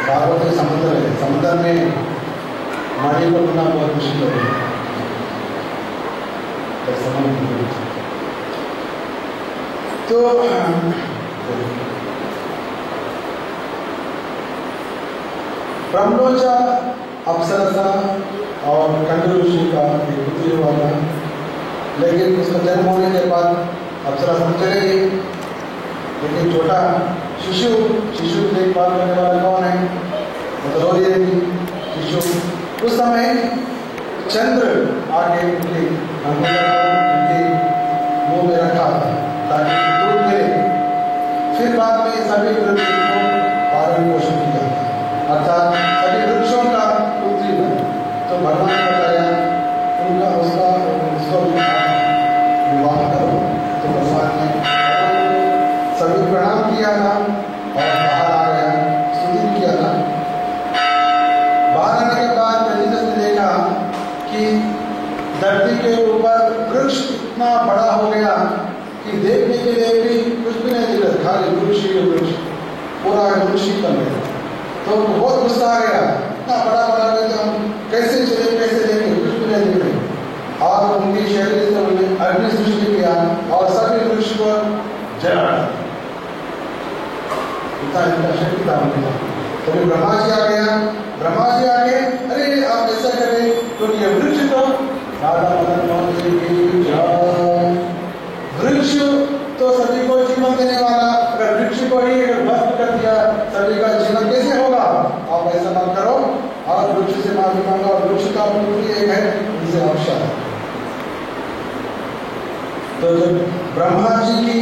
पार्वती समुद्र है, समुद्र में मणि को ढूंढना बहुत मुश्किल है। तो प्रम्लोचा अप्सरसा और कंडू ऋषि का एक पुत्री हुआ था, लेकिन उसका जन्म होने के बाद अप्सरा सब चले गई। लेकिन छोटा शिशु की देखभाल करने वाला कौन है? तो रो रहेगी शिशु। उस समय चंद्र आगे उनके मुंह में रखा ताकि दूध मिले। फिर बाद में सभी वृक्षों को पालन पोषण किया, अर्थात सभी वृक्षों का पुत्री बने। तो भगवान ने बताया उसको विवाह करो। तो भगवान ने सभी प्रणाम किया था और बाहर आ गया, स्तुति किया था। बाहर आने के बाद प्रजेतस ने देखा कि धरती के ऊपर वृक्ष इतना बड़ा हो गया कि देखने के लिए भी कुछ भी नहीं दिख रहा, खाली वृक्ष ही वृक्ष, पूरा वृक्ष ही बन गया। तो बहुत गुस्सा आ गया, इतना बड़ा बड़ा हम कैसे चले, कैसे देखें, कुछ भी नहीं दिख रहे। और उनकी शैली से उन्होंने अग्नि सृष्टि किया और सभी वृक्ष को जला। तभी ब्रह्मा जी आ गया। ब्रह्मा जी आगे, अरे आप ऐसा करें तो ये वृक्ष तो राधा मदन मोहन जी की वृक्ष तो सभी को जीवन देने वाला, अगर वृक्ष को ही भस्म कर दिया सभी का जीवन कैसे होगा? आप ऐसा ना करो और वृक्ष से माफी मांगो। और वृक्ष का पुत्री एक है, उनसे अवश्य। तो जब ब्रह्मा जी की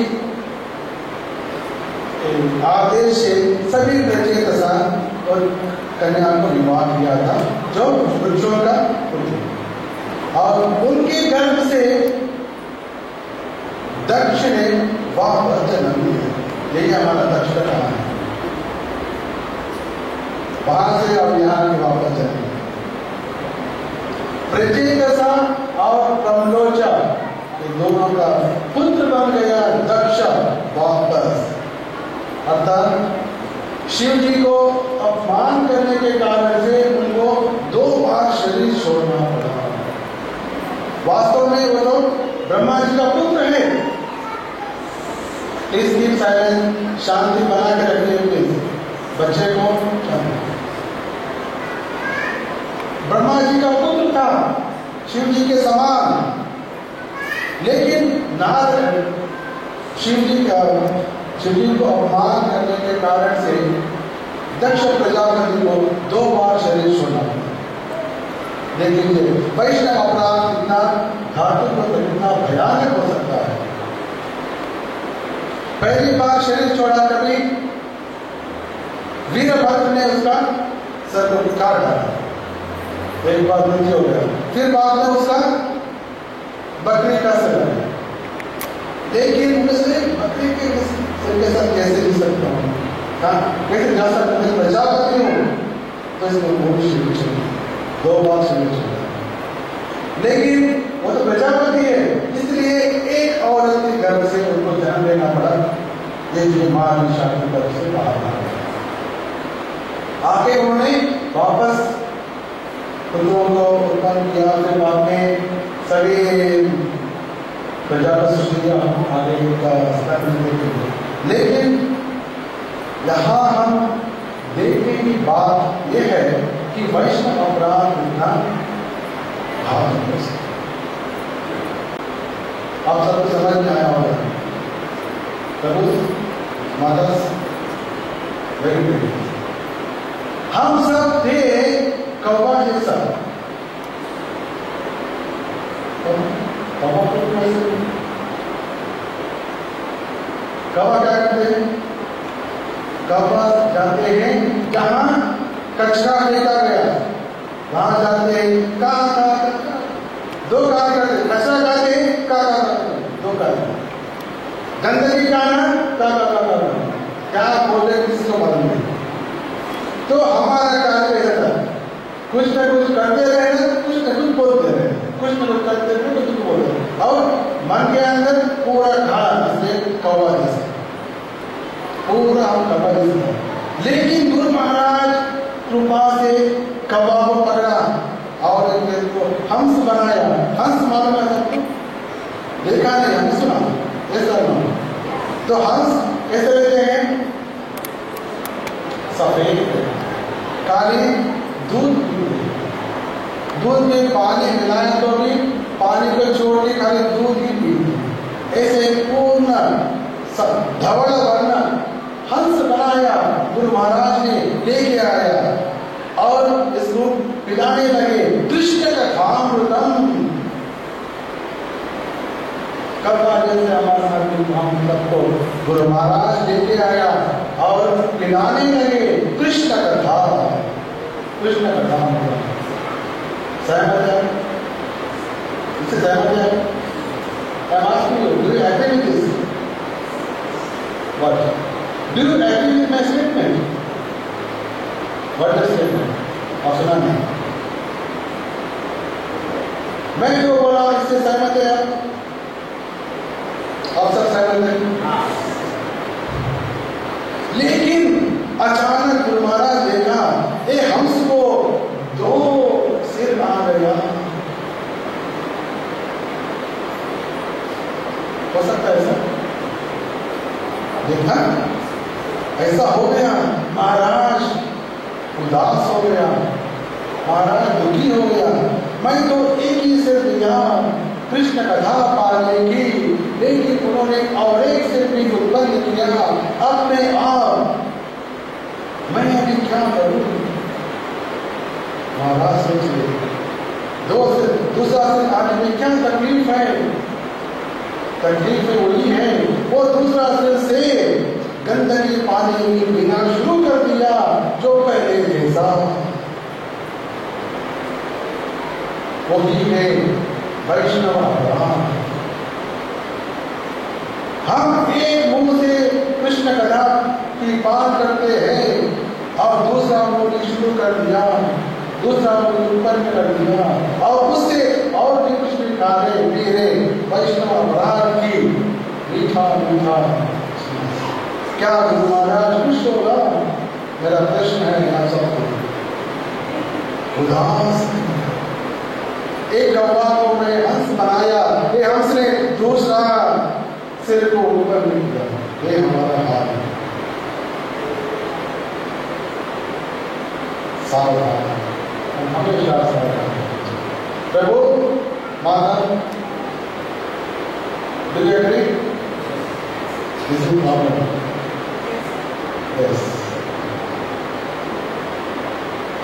आदेश से सभी प्रजेतसा और कन्या को विवाह किया था, जो वृक्षों का पुत्र। और उनके गर्भ से दक्ष ने वापस जन्म लिया। यही हमारा दक्ष का नाम है। वहां से अब यहाँ की वापस जन्म। प्रजेतसा और प्रम्लोचा इन दोनों का पुत्र बन गया दक्ष वापस। अर्थात शिव जी को अपमान करने के कारण से उनको 2 बार शरीर छोड़ना पड़ा। वास्तव में वो लोग ब्रह्मा जी का पुत्र है। प्लीज कीप साइलेंस, शांति बना के रखिए प्लीज, बच्चे को। ब्रह्मा जी का पुत्र था शिव जी के समान, लेकिन नारद शिव जी को अपमान करने के कारण से दक्ष प्रजापति को 2 बार शरीर छोड़ना पड़ा। देखिए वैष्णव अपराध कितना घातक और कितना भयानक हो सकता है। पहली बार शरीर छोड़ा कभी वीरभद्र ने उसका सर को काट डाला, एक बार मृत्यु हो गया। फिर बाद में उसका बकरी का सर आया, लेकिन उनसे बकरी के सर के साथ कैसे जी सकता हूँ, कैसे जा सकता हूँ, बचा सकती हूँ, तो इसको बहुत शरीर चाहिए, 2 बार शरीर चाहिए। लेकिन वो तो प्रजापति है, इसलिए एक औरत के गर्भ से उनको जन्म लेना पड़ा। ये जो मां निशा की तरफ से बाहर आ गया, आगे उन्होंने वापस पुत्रों को उत्पन्न किया, फिर बाद में सभी प्रजापति सृष्टि आगे का। लेकिन यहाँ हम देखने की बात यह है कि वैष्णव अपराध इतना भाव नहीं। आप सबको समझ में आया होगा, प्रभु मदर्स वेरी वेरी। हम सब थे कौवा जैसा। कौवा क्या करते हैं? कौवा जाते हैं जहां कचरा फेंका गया, वहां जाते हैं। कहाँ 2 कार्य करते, कचरा खाते हैं, दो कार्य, गंदगी खाना, क्या बोलते किसी को मालूम नहीं। तो हमारा कार्य ऐसा था, कुछ न कुछ करते रहे, कुछ न कुछ बोलते रहे, कुछ न कुछ करते रहे, कुछ न कुछ बोलते रहे, और मन के अंदर पूरा खाना जैसे कौवा जैसा, पूरा हम कौवा जैसा। लेकिन गुरु महाराज कृपा से कौवा को पकड़ा और इनको हंस बनाया। हंस मालूम है सबको? देखा नहीं, हम सुना ऐसा ना। तो हंस कैसे लेते हैं? सफेद काली दूध में पानी मिलाए तो भी पानी को छोड़ के खाली दूध ही पीते। ऐसे पूर्ण धवल वर्ण हंस बनाया, गुरु महाराज ने लेके आया और इसको पिलाने लगे। कृष्ण कथामृतम जैसे हमारा हम सबको गुरु महाराज लेके आया और पिलाने लगे कृष्ण कथा। कृष्ण कथा सहमत है? इससे सहमत है? I'm asking you, do you agree with this? What? Do you agree with my statement? What is the statement? आप सुना नहीं? मैं जो बोला इससे सहमत है? आप सब सहमत हैं? लेकिन अचानक गुरु महाराज देखा ये हंस को 2 सिर आ गया। हो सकता है ऐसा? देखा ऐसा हो गया। महाराज उदास हो गया, महाराज दुखी हो गया। मैं तो एक ही सिर दिया कृष्ण कथा पाने की, लेकिन उन्होंने और एक सिर भी उत्पन्न किया अपने आप। मैं अभी क्या करूं? महाराज सोचिए, दूसरा सिर आने में क्या तकलीफ है? तकलीफ वही है, वो दूसरा सिर से गंदगी पानी पीना शुरू कर दिया जो पहले जैसा। वही है वैष्णव अपराध। हम एक मुंह से कृष्ण कथा की बात करते हैं और दूसरा मुंह शुरू कर दिया, दूसरा मुंह उत्पन्न कर दिया और उससे और भी कुछ भी खा रहे पी रहे। वैष्णव अपराध की मीठा मीठा। क्या गुरु महाराज खुश होगा? मेरा प्रश्न है आप सबको। उदास एक कौवा को मैं हंस बनाया, ये हंस ने दूसरा सिर को ऊपर नहीं किया। ये हमारा हाल है। सावधान, हम हमेशा सावधान। प्रभु Madhav do you agree? This is problem. Yes.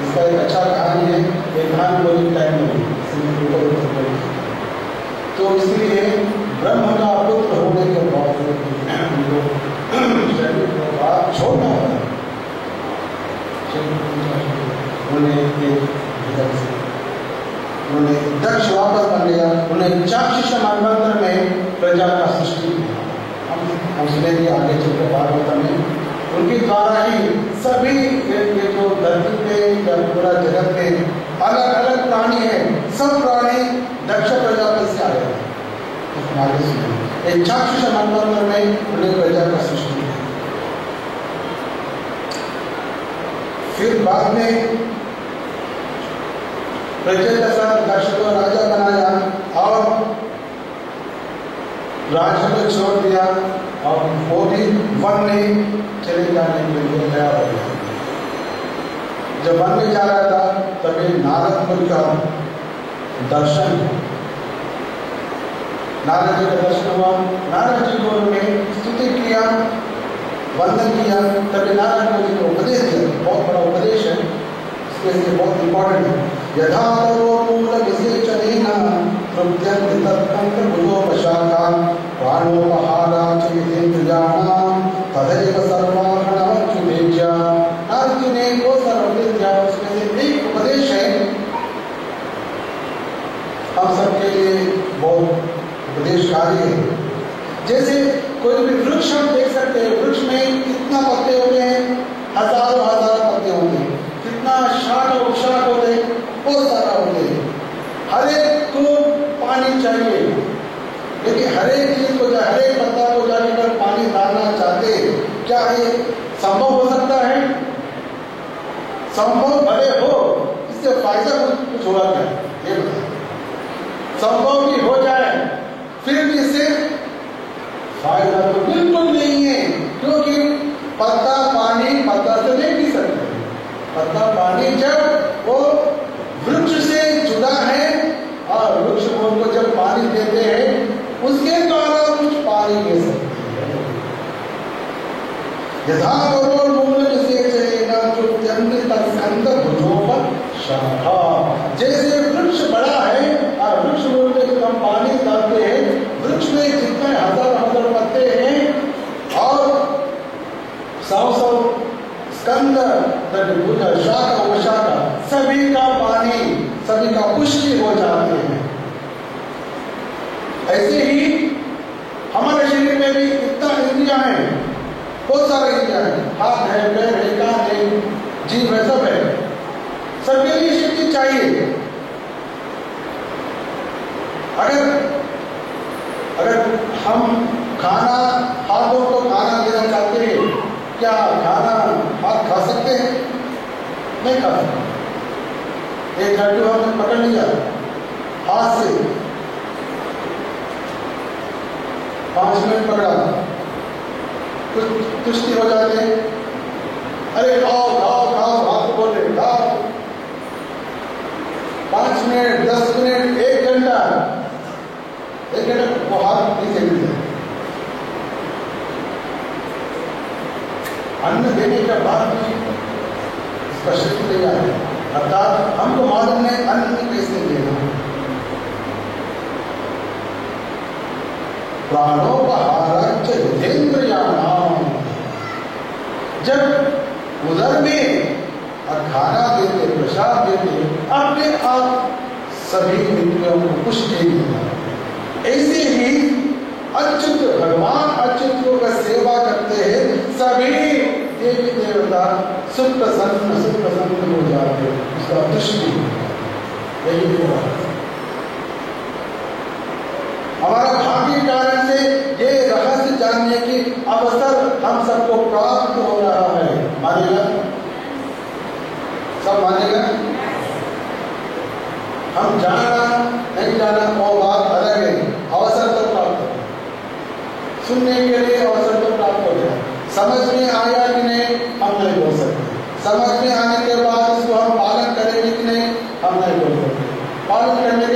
इसका एक अच्छा कहानी है, एक कहानी बोली टाइम में तो इसलिए ब्रह्म का पुत्र होने के बावजूद बात छोड़ना होता है। उन्होंने दक्ष वापस बन गया, उन्हें चाक्षुष मनवंतर में प्रजा का सृष्टि किया। हम सुनेंगे आगे चलकर भागवत में उनके द्वारा ही सभी ये जो धरती पे या पूरा जगत में अलग अलग प्राणी है, सब प्राणी दक्ष प्रजापति से आए हैं। आगे सुनिए, एक चाक्षुष मनवंतर में उन्हें प्रजा का सृष्टि किया। फिर बाद में प्रजा के साथ दक्ष को राजा बनाया और राज्य को छोड़ दिया और वो भी वन में चले जाने के लिए तैयार हो गया। जब वन में जा रहा था तभी नारद मुनि का दर्शन, नारद जी का दर्शन हुआ। नारद जी को उन्होंने स्तुति किया, वंदन किया। तभी नारद मुनि को उपदेश दिया, बहुत बड़ा उपदेश है, इसके लिए बहुत इंपॉर्टेंट है। यथा मूल विशेषणेन तृप्यन्ति तत्कंठ भुजोपशाखा प्राणोपहारा चेतेन्द्रियाणां तथैव सर्वाहरणमच्युतेज्य। नारद जी ने वो सर्वोपदेश दिया, उसमें से एक उपदेश है हम सबके लिए बहुत उपदेशकारी है। जैसे कोई भी वृक्ष हम देख सकते हैं, वृक्ष में कितना पत्ते होते हैं, हजारों हजारों पत्ते होते हैं, कितना शाख और उपशाख होते हैं, बहुत सारा होते हैं। हर एक को पानी चाहिए, लेकिन हर एक चीज को, हर एक पत्ता को जाकर पानी डालना चाहते, क्या ये संभव हो सकता है? संभव भले हो, इससे फायदा कुछ होगा क्या? ये बताओ। संभव भी हो जाए फिर भी इससे फायदा तो बिल्कुल नहीं है, क्योंकि पत्ता पानी पत्ता से नहीं पी सकते। पत्ता पानी जब वो वृक्ष से जुड़ा है और वृक्ष को जब पानी देते हैं उसके द्वारा कुछ पानी दे सकते हैं। यथा मूल विशेषेण तृप्यन्ति तत्कंठ भुजोपशाखा। जैसे वृक्ष बड़ा है और वृक्ष मूल में जब हम पानी डालते हैं, वृक्ष में जितने हजार हजार पत्ते हैं और 100 स्कंद शाखा उपशाखा सभी का पानी, सभी का पुष्टि हो जाते हैं। ऐसे ही हमारे शरीर में भी इतना इंद्रियां हैं, बहुत सारे इंद्रियां हैं, हाथ है, पैर है, कान है, जीभ है, सब है। सबके लिए शक्ति चाहिए। अगर हम खाना, हाथों को खाना देना चाहते हैं, क्या खाना हाथ खा सकते हैं? नहीं खा सकते। एक लड्डू हमने पकड़ लिया हाथ से, 5 मिनट पकड़ा, कुछ तुष्टि हो जाते हैं, अरे खाओ खाओ खाओ, हाथ बोल रहे खाओ। 5 मिनट, 10 मिनट, 1 घंटा, 1 घंटा वो हाथ नहीं सेकते। अन्न देने के बाद भी इसका शक्ति नहीं आया, अर्थात हमको मालूम नहीं अन्न कैसे देना। प्राणोपहार चेतेन्द्रियाणां, जब उदर में खाना देते, प्रसाद देते, अपने आप सभी इंद्रियों को पुष्टि देता। ऐसे ही अच्युत भगवान अच्युत का सेवा करते हैं, सभी देवी देवता सुख प्रसन्न हो जाते हैं, उसका दृष्टि। यही हुआ हमारा भाग्य कारण से ये रहस्य जानने की अवसर हम सबको प्राप्त हो रहा है। मानेगा? सब मानेगा? हम जाना नहीं जाना वो बात अलग है, अवसर तो प्राप्त हो, सुनने के लिए अवसर तो प्राप्त हो गया। समझ में आया कि नहीं हम नहीं बोल सकते, समझ में आने के बाद उसको हम पालन करेंगे कि नहीं हम नहीं बोल सकते, पालन करने के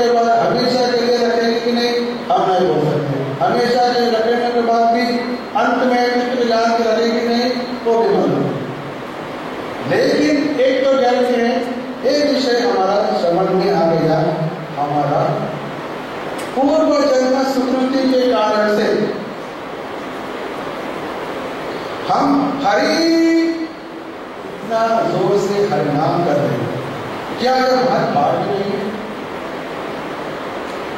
के कारण से हम हरि इतना जोर से हरिनाम कर रहे हैं। क्या यह हमारी भाग्य नहीं है?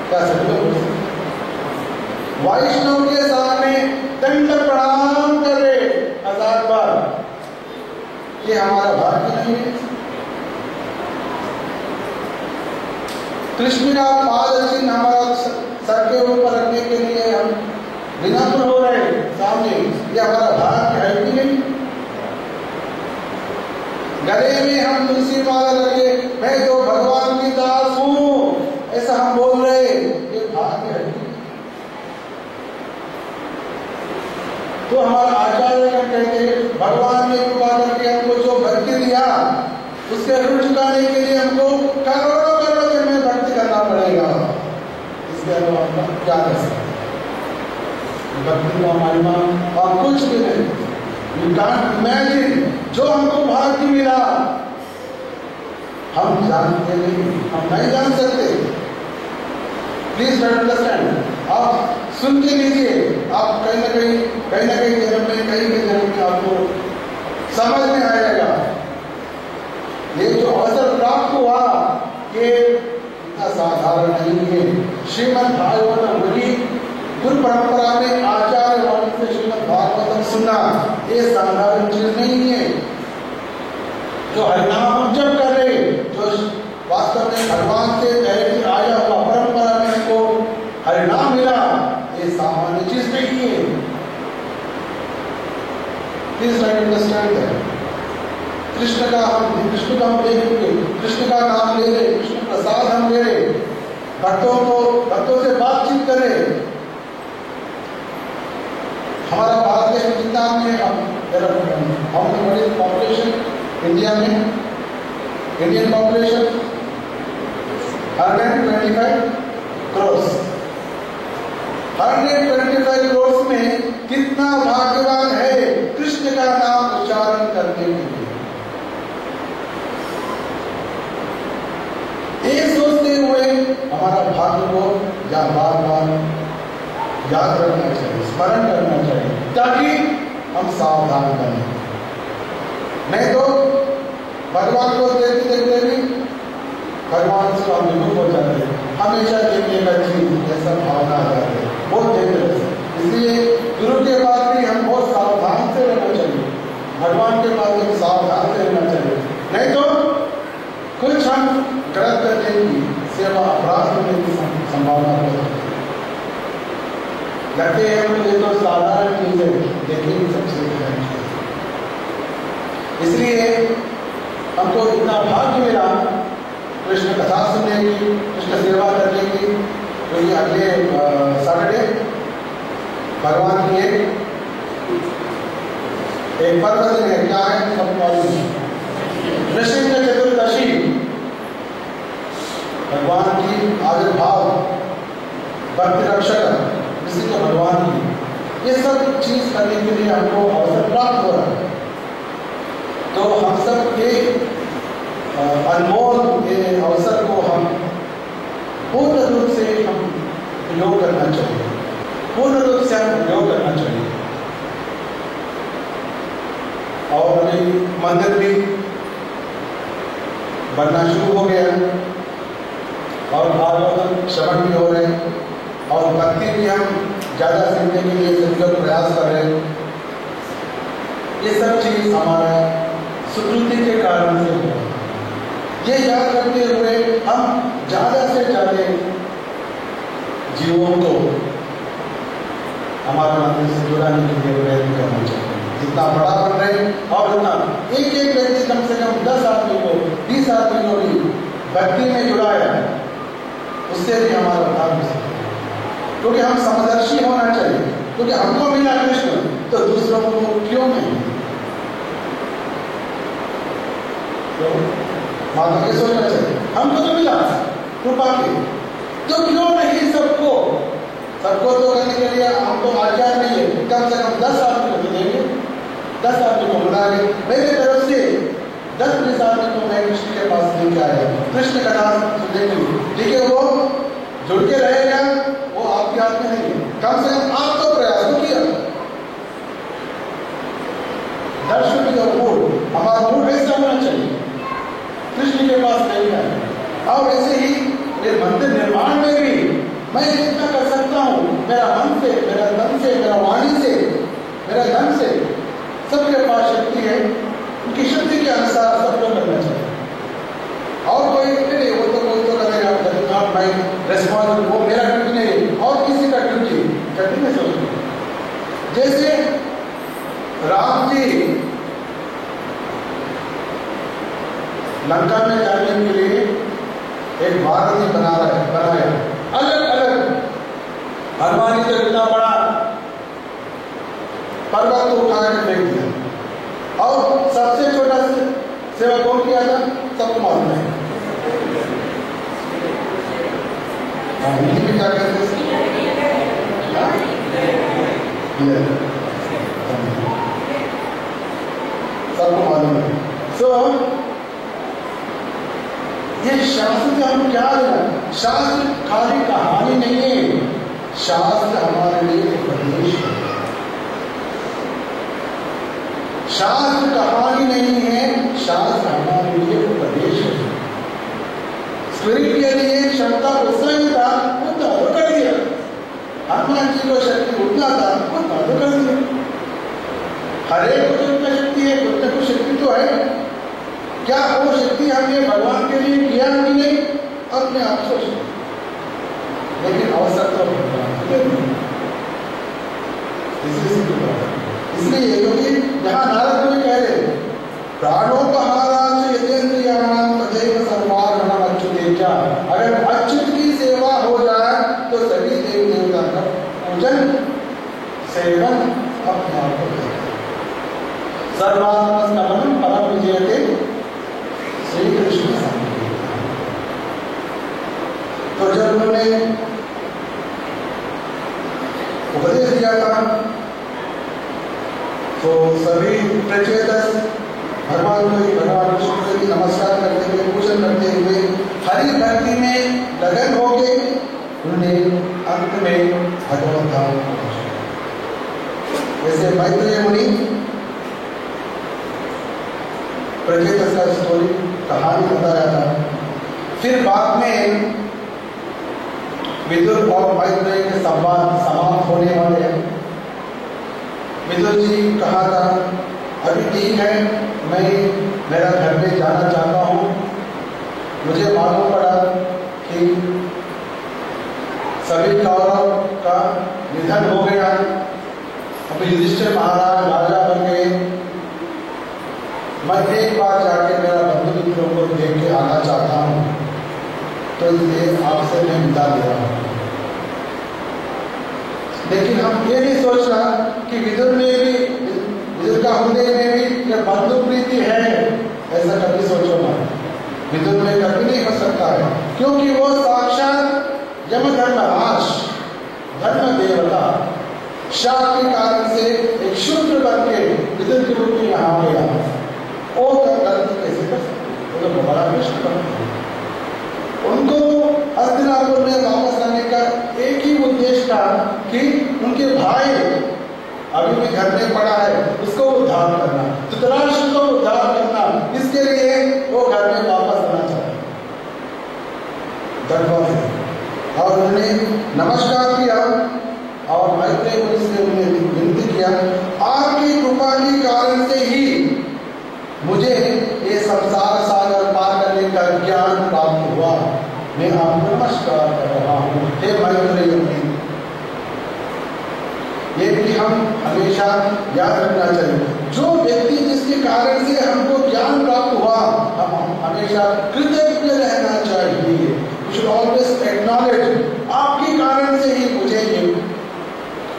क्या सच में वैष्णव के सामने दंड प्रणाम कर रहे 1000 बार, ये हमारा भाग्य नहीं है? कृष्ण का पाद चिन्ह हमारा सर के ऊपर रखने के लिए हम विनम्र हो रहे सामने, ये हमारा भाग्य है कि नहीं? गले में हम तुलसी माला लगे, मैं तो भगवान की दास हूं, ऐसा हम बोल रहे, ये भाग्य है। तो हमारा आचार्य कहते हैं भगवान ने कृपा करके हमको जो भक्ति दिया, उसके ऋण चुकाने के लिए हमको करोड़ों करोड़ों जन्म भक्ति करना पड़ेगा। इसके अलावा हम क्या कर सकते? भक्ति का महिमा और कुछ भी नहीं। You can't imagine जो हमको भाग्य मिला, हम जानते नहीं, हम नहीं जान सकते। Please understand. आप सुन के लीजिए, आप कहीं ना कहीं जन्म में, कहीं के जन्म में आपको समझ में आएगा। ये जो अवसर प्राप्त हुआ ये इतना साधारण नहीं है। श्रीमद् भागवतम वही गुरु परंपरा में आचार्य वाणी से श्रीमद् भागवतम सुनना, ये साधारण चीज नहीं है। जो हरिनाम हम जब कर रहे, जो वास्तव में भगवान से तैयारी आया हुआ परंपरा में हमको हरिनाम मिला, ये सामान्य चीज नहीं है। Please understand that. कृष्ण का हम देखेंगे, कृष्ण का नाम ले रहे, कृष्ण प्रसाद हम ले रहे, भक्तों से बातचीत करें। हमारा भारत देश में जितना बड़ी पॉपुलेशन इंडिया में, इंडियन पॉपुलेशन 125 करोड़। 125 करोड़ में कितना भाग्यवान है कृष्ण का नाम उच्चारण करने के लिए। ये सोचते हुए हमारा भाग्य को बार बार याद रखना चाहिए, स्मरण करना चाहिए, ताकि हम सावधान बने। नहीं तो भगवान को देखते देखते भी भगवान से हम विमुख हो जाते हैं, हमेशा देखने का चीज ऐसा भावना आ जाती है, बहुत डेंजरस। इसलिए गुरु के पास भी हम बहुत सावधान से रहना चाहिए, भगवान के पास भी सावधान से रहना चाहिए। नहीं तो कुछ हम गलत करने की, सेवा अपराध होने की संभावना हो सकती है। लगते हैं मुझे तो साधारण चीज है, लेकिन सबसे बड़ी चीज। इसलिए हमको इतना भाग्य मिला कृष्ण कथा सुनने की, कृष्ण सेवा करने की। तो ये अगले सैटरडे भगवान की एक पर्व दिन है, क्या है सब मालूम है, नृसिंह चतुर्दशी। भगवान की आविर्भाव, भक्ति रक्षक नृसिंह भगवान की, ये सब चीज करने के लिए हमको अवसर प्राप्त हो रहा है। तो हम सब के अनमोल के अवसर को हम पूर्ण रूप से हम उपयोग करना चाहिए, पूर्ण रूप से हम उपयोग करना चाहिए। और अभी मंदिर भी बनना शुरू हो गया है और भागवत श्रवण भी हो रहे हैं और भक्ति भी हम ज्यादा सीखने के लिए सभी लोग प्रयास कर रहे हैं। ये सब चीज हमारा सुकृति के कारण से हुआ। ये याद रखते हुए हम ज्यादा से ज्यादा जीवों को हमारे मंदिर से जुड़ाने के लिए प्रयत्न करना चाहिए। जितना बड़ा बन रहे और उतना एक एक व्यक्ति कम से कम 10 आदमी को, 20 आदमी को भी भक्ति में जुड़ाया, उससे भी हमारा उद्धार हो सकता है। क्योंकि हम समदर्शी होना चाहिए, क्योंकि हमको मिला कृष्ण तो दूसरों को क्यों नहीं। तो माता के सोचना चाहिए, हमको तो मिला कृपा की, तो क्यों नहीं सबको तो करने के लिए हमको आचार नहीं है, कम से कम 10 आदमी को देंगे, 10 आदमी को बुलाएंगे। मेरे तरफ से 10-20 आदमी को मैं कृष्ण के पास लेके आया, कृष्ण का नाम सुनने के लिए। ठीक है, वो जुड़ के रहेगा, वो आपके हाथ में नहीं है। कम से कम आप तो प्रयास तो किया। दर्शन का मूड, हमारा मूड ऐसा होना चाहिए, कृष्ण के पास नहीं है। और ऐसे ही मेरे मंदिर निर्माण में भी मैं जितना कर सकता हूँ, मेरा मन से, मेरा तन से, मेरा वाणी से, मेरा धन से, सबके पास शक्ति है, उनकी शक्ति के अनुसार सबको करना चाहिए। और कोई नहीं, वो तो कोई तो करेगा, नॉट माय रिस्पॉन्सिबिलिटी, वो मेरा ड्यूटी नहीं और किसी का ड्यूटी करनी नहीं सोचती। जैसे राम जी लंका में जाने के लिए एक महारथी बनाया, अलग अलग हनुमान जी तो इतना बड़ा पर्वत को उठा कर फेंक दिया, और सबसे छोटा सेवा कौन किया था, सबको मालूम है। हिंदी में क्या कहते हैं, सबको मालूम है। सो ये शास्त्र से हम क्या लेना, शास्त्र खाली कहानी नहीं है, शास्त्र हमारे लिए उपदेश है। शास्त्र कहानी नहीं है, शास्त्र हमारे लिए उपदेश है। स्पिरिट के लिए क्षमता उतना ही था, उतना तो कर दिया। हनुमान जी को शक्ति उतना था, उतना तो कर दिया। हर एक को उतना शक्ति है, कुछ न कुछ शक्ति तो है। क्या वो शक्ति हमने भगवान के लिए किया कि नहीं, अपने आप सोच, लेकिन अवसर तो इसलिए क्योंकि जहां नारद जी कह रहे प्राणोपहारांच यतेन्द्रियाणाम तथैव सर्वार्पणम अच्युते, क्या अगर अच्युत की सेवा हो जाए तो सभी देवी देवता का पूजन सेवन अपने आप को सर्वात्मनम परम विजयते श्री कृष्ण। तो जब उन्होंने उपदेश दिया था तो सभी प्रचेतस भगवान कृष्ण की नमस्कार करते हुए, पूजन करते हुए, हरि भक्ति में लगन हो गए। उन्होंने अंत में भगवत धाम पहुंचे। जैसे मैत्रेय मुनि प्रचेतस का स्टोरी कहानी बताया था, फिर बाद में विदुर और मैत्रेय के संवाद समाप्त होने वाले हैं। विदुर जी कहा था अभी ठीक है, मैं मेरा घर पे जाना चाहता हूँ। मुझे मालूम पड़ा कि सभी कौरव का निधन हो गया, अभी युधिष्ठिर महाराज राजा बन गए। मैं एक बार जाके मेरा बंधु मित्रों को देख के आना चाहता हूँ, तो इसलिए आपसे मैं विदा ले रहा हूँ। लेकिन हम ये नहीं सोचना कि विदुर का हृदय में भी यह बंधु प्रीति है, ऐसा कभी सोचो ना। विदुर में कभी नहीं हो सकता है, क्योंकि वो साक्षात यमधर्मराज धर्म देवता शाप के कारण से एक शूद्र बन के विदुर के रूप में यहाँ गया। वो गलती कैसे कर सकते, तो बड़ा कृष्ण करते। उनको हस्तिनापुर में वापस आने का एक ही उद्देश्य था कि उनके भाई अभी भी घर में पड़ा है, उसको उद्धार करना, धृतराष्ट्र को उद्धार करना, इसके लिए वो घर में वापस आना चाहते। और उन्होंने नमस्कार किया और मैत्रेय मुनि से उन्हें विनती किया, आपकी कृपा के कारण से ही मुझे ये संसार सागर पार करने का ज्ञान प्राप्त हुआ। मैं आपको नमस्कार कर रहा हूँ, हे मैत्रेय मुनि। ये भी हम हमेशा याद रखना चाहिए, जो व्यक्ति जिसके कारण से हमको ज्ञान प्राप्त हुआ, हम हमेशा कृतज्ञ रहना चाहिए। We should always acknowledge, आपके कारण से ही मुझे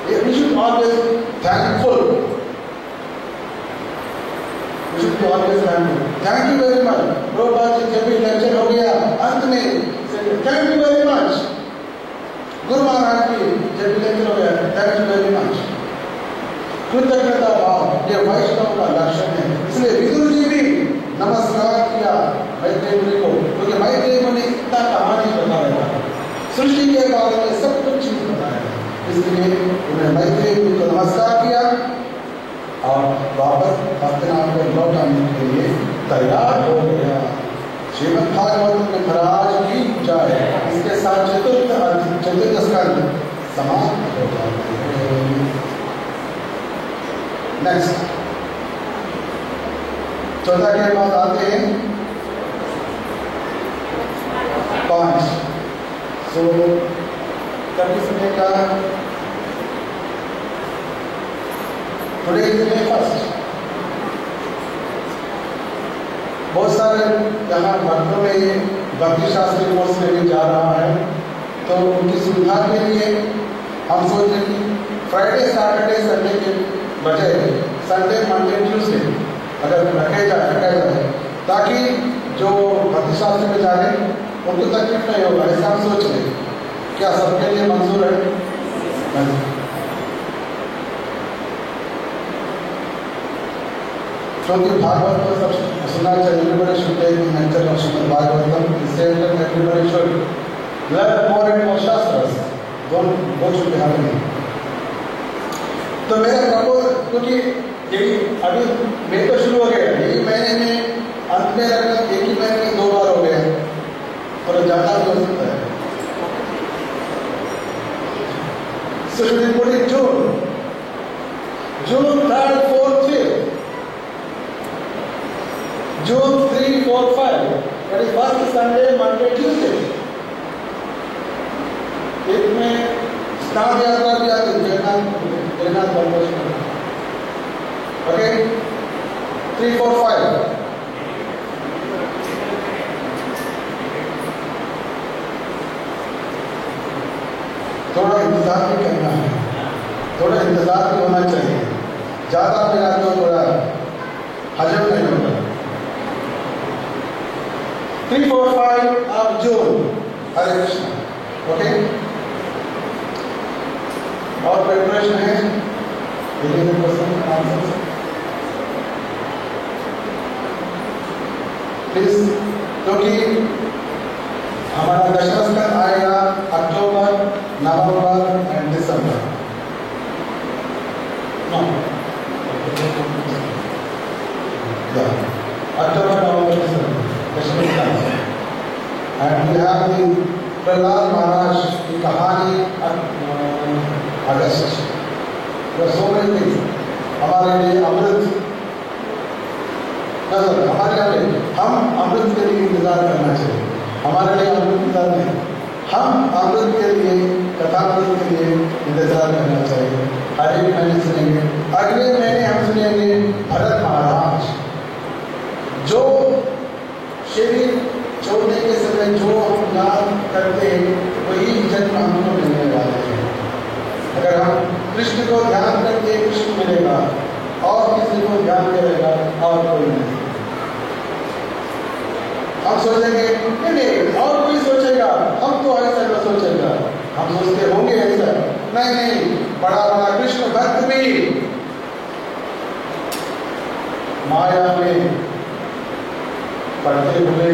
ये we should always thankful. We should be always thankful. Thank you very much. Prabhupada ji जब भी लेक्चर हो गया अंत में thank you very much. Guru Maharaj की जब भी लेक्चर हो गया थैंक यू वेरी मच। कृतज्ञता भाव ये वैष्णव का लक्षण है। इसलिए विदुर जी भी नमस्कार किया मैत्रेय मुनि को, क्योंकि मैत्रेय मुनि इतना कहानी बता रहा था, सृष्टि के बारे में सब कुछ चीज बताया। इसलिए उन्हें मैत्री को नमस्कार किया और वापस हस्तिनापुर को लौट आने के लिए तैयार हो गया। श्रीमद् भागवत में महाराज की जय। इसके साथ चतुर्थ स्कंद समाप्त हो जाते हैं। नेक्स्ट 14 के बाद आते हैं 5। सो तभी समय का टुडे इज मे फर्स्ट। बहुत सारे यहाँ भक्तों में भक्ति शास्त्री कोर्स में भी जा रहा है, तो उनकी सुविधा के लिए हम सोच रहे कि फ्राइडे सैटरडे संडे के बजाय संडे मंडे ट्यूसडे अगर रखा जाए ताकि जो भक्ति शास्त्र में जा रहे हैं उनको तकलीफ नहीं होगा। ऐसा हम सोच रहे। क्या सबके लिए मंजूर है? क्योंकि भागवत को सब सुनना चाहिए। Everybody should take the nature of Shrimad Bhagavatam. इससे everybody should learn more and more shastras. Both should be happening. तो मेरा प्रपोज, क्योंकि यही अभी मई तो शुरू हो गया, यही महीने में अंत में लगभग एक ही महीने में 2 बार हो गया और ज्यादा भी हो सकता है। So should we put it June 3rd, 4th, 5th, June 3, 4, 5. That is first Sunday, Monday, Tuesday. एक में स्नान यात्रा भी आती है, जगन्नाथ बलदेव। ओके 3, 4, 5. थोड़ा इंतजार भी करना है, थोड़ा इंतजार भी होना चाहिए। ज्यादा मेरा तो थोड़ा हजम नहीं होगा। 3, 4, 5 of June। Hare Krishna. Okay, और कोई प्रश्न है? प्लीज, क्योंकि हमारा दशम स्कंद आएगा October, November and December. October, November, December, दशम स्कंद। And we have the Prahlad Maharaj की कहानी अगस्त। सो मेनी थिंग्स हमारे लिए अमृत, हमारे लिए हम अमृत के लिए इंतजार करना चाहिए। हमारे लिए अमृत इंतजार नहीं, हम अमृत के लिए, कथामृत के लिए इंतजार करना चाहिए। हर एक महीने सुनेंगे। अगले महीने हम सुनेंगे भरत महाराज, जो शरीर छोड़ने के समय जो हम याद करते हैं वही जन्म हमको मिलने वाले हैं। अगर हम कृष्ण को ध्यान करके कृष्ण मिलेगा, और किसी को ध्यान करेगा और कोई नहीं। हम सोचेंगे नहीं, और कोई सोचेगा, हम तो ऐसा न सोचेगा। हम सोचते होंगे ऐसा, नहीं, बड़ा बड़ा कृष्ण भक्त भी माया में पढ़ते हुए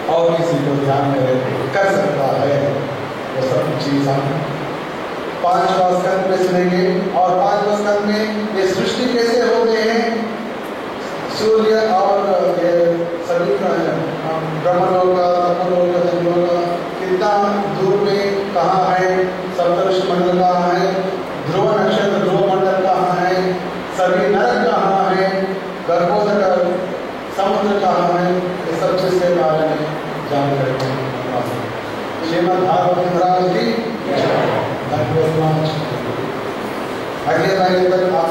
और किसी को ध्यान कर सकता है। वो सब चीज हम 5वां स्कंद में सुनेंगे। और 5वां स्कंद में ये सृष्टि कैसे होते हैं, सूर्य और ये सभी ब्रह्मलोक, कितना दूर में कहाँ है, सप्तऋषि मंडल कहाँ है, ध्रुव नक्षत्र ध्रुव मंडल कहाँ है, सभी नरक कहाँ है, गर्भोदर समुद्र कहाँ है, ये सब चीज के बारे में जानकारी श्रीमद् भागवत महाराज की। अगले महीने तक आप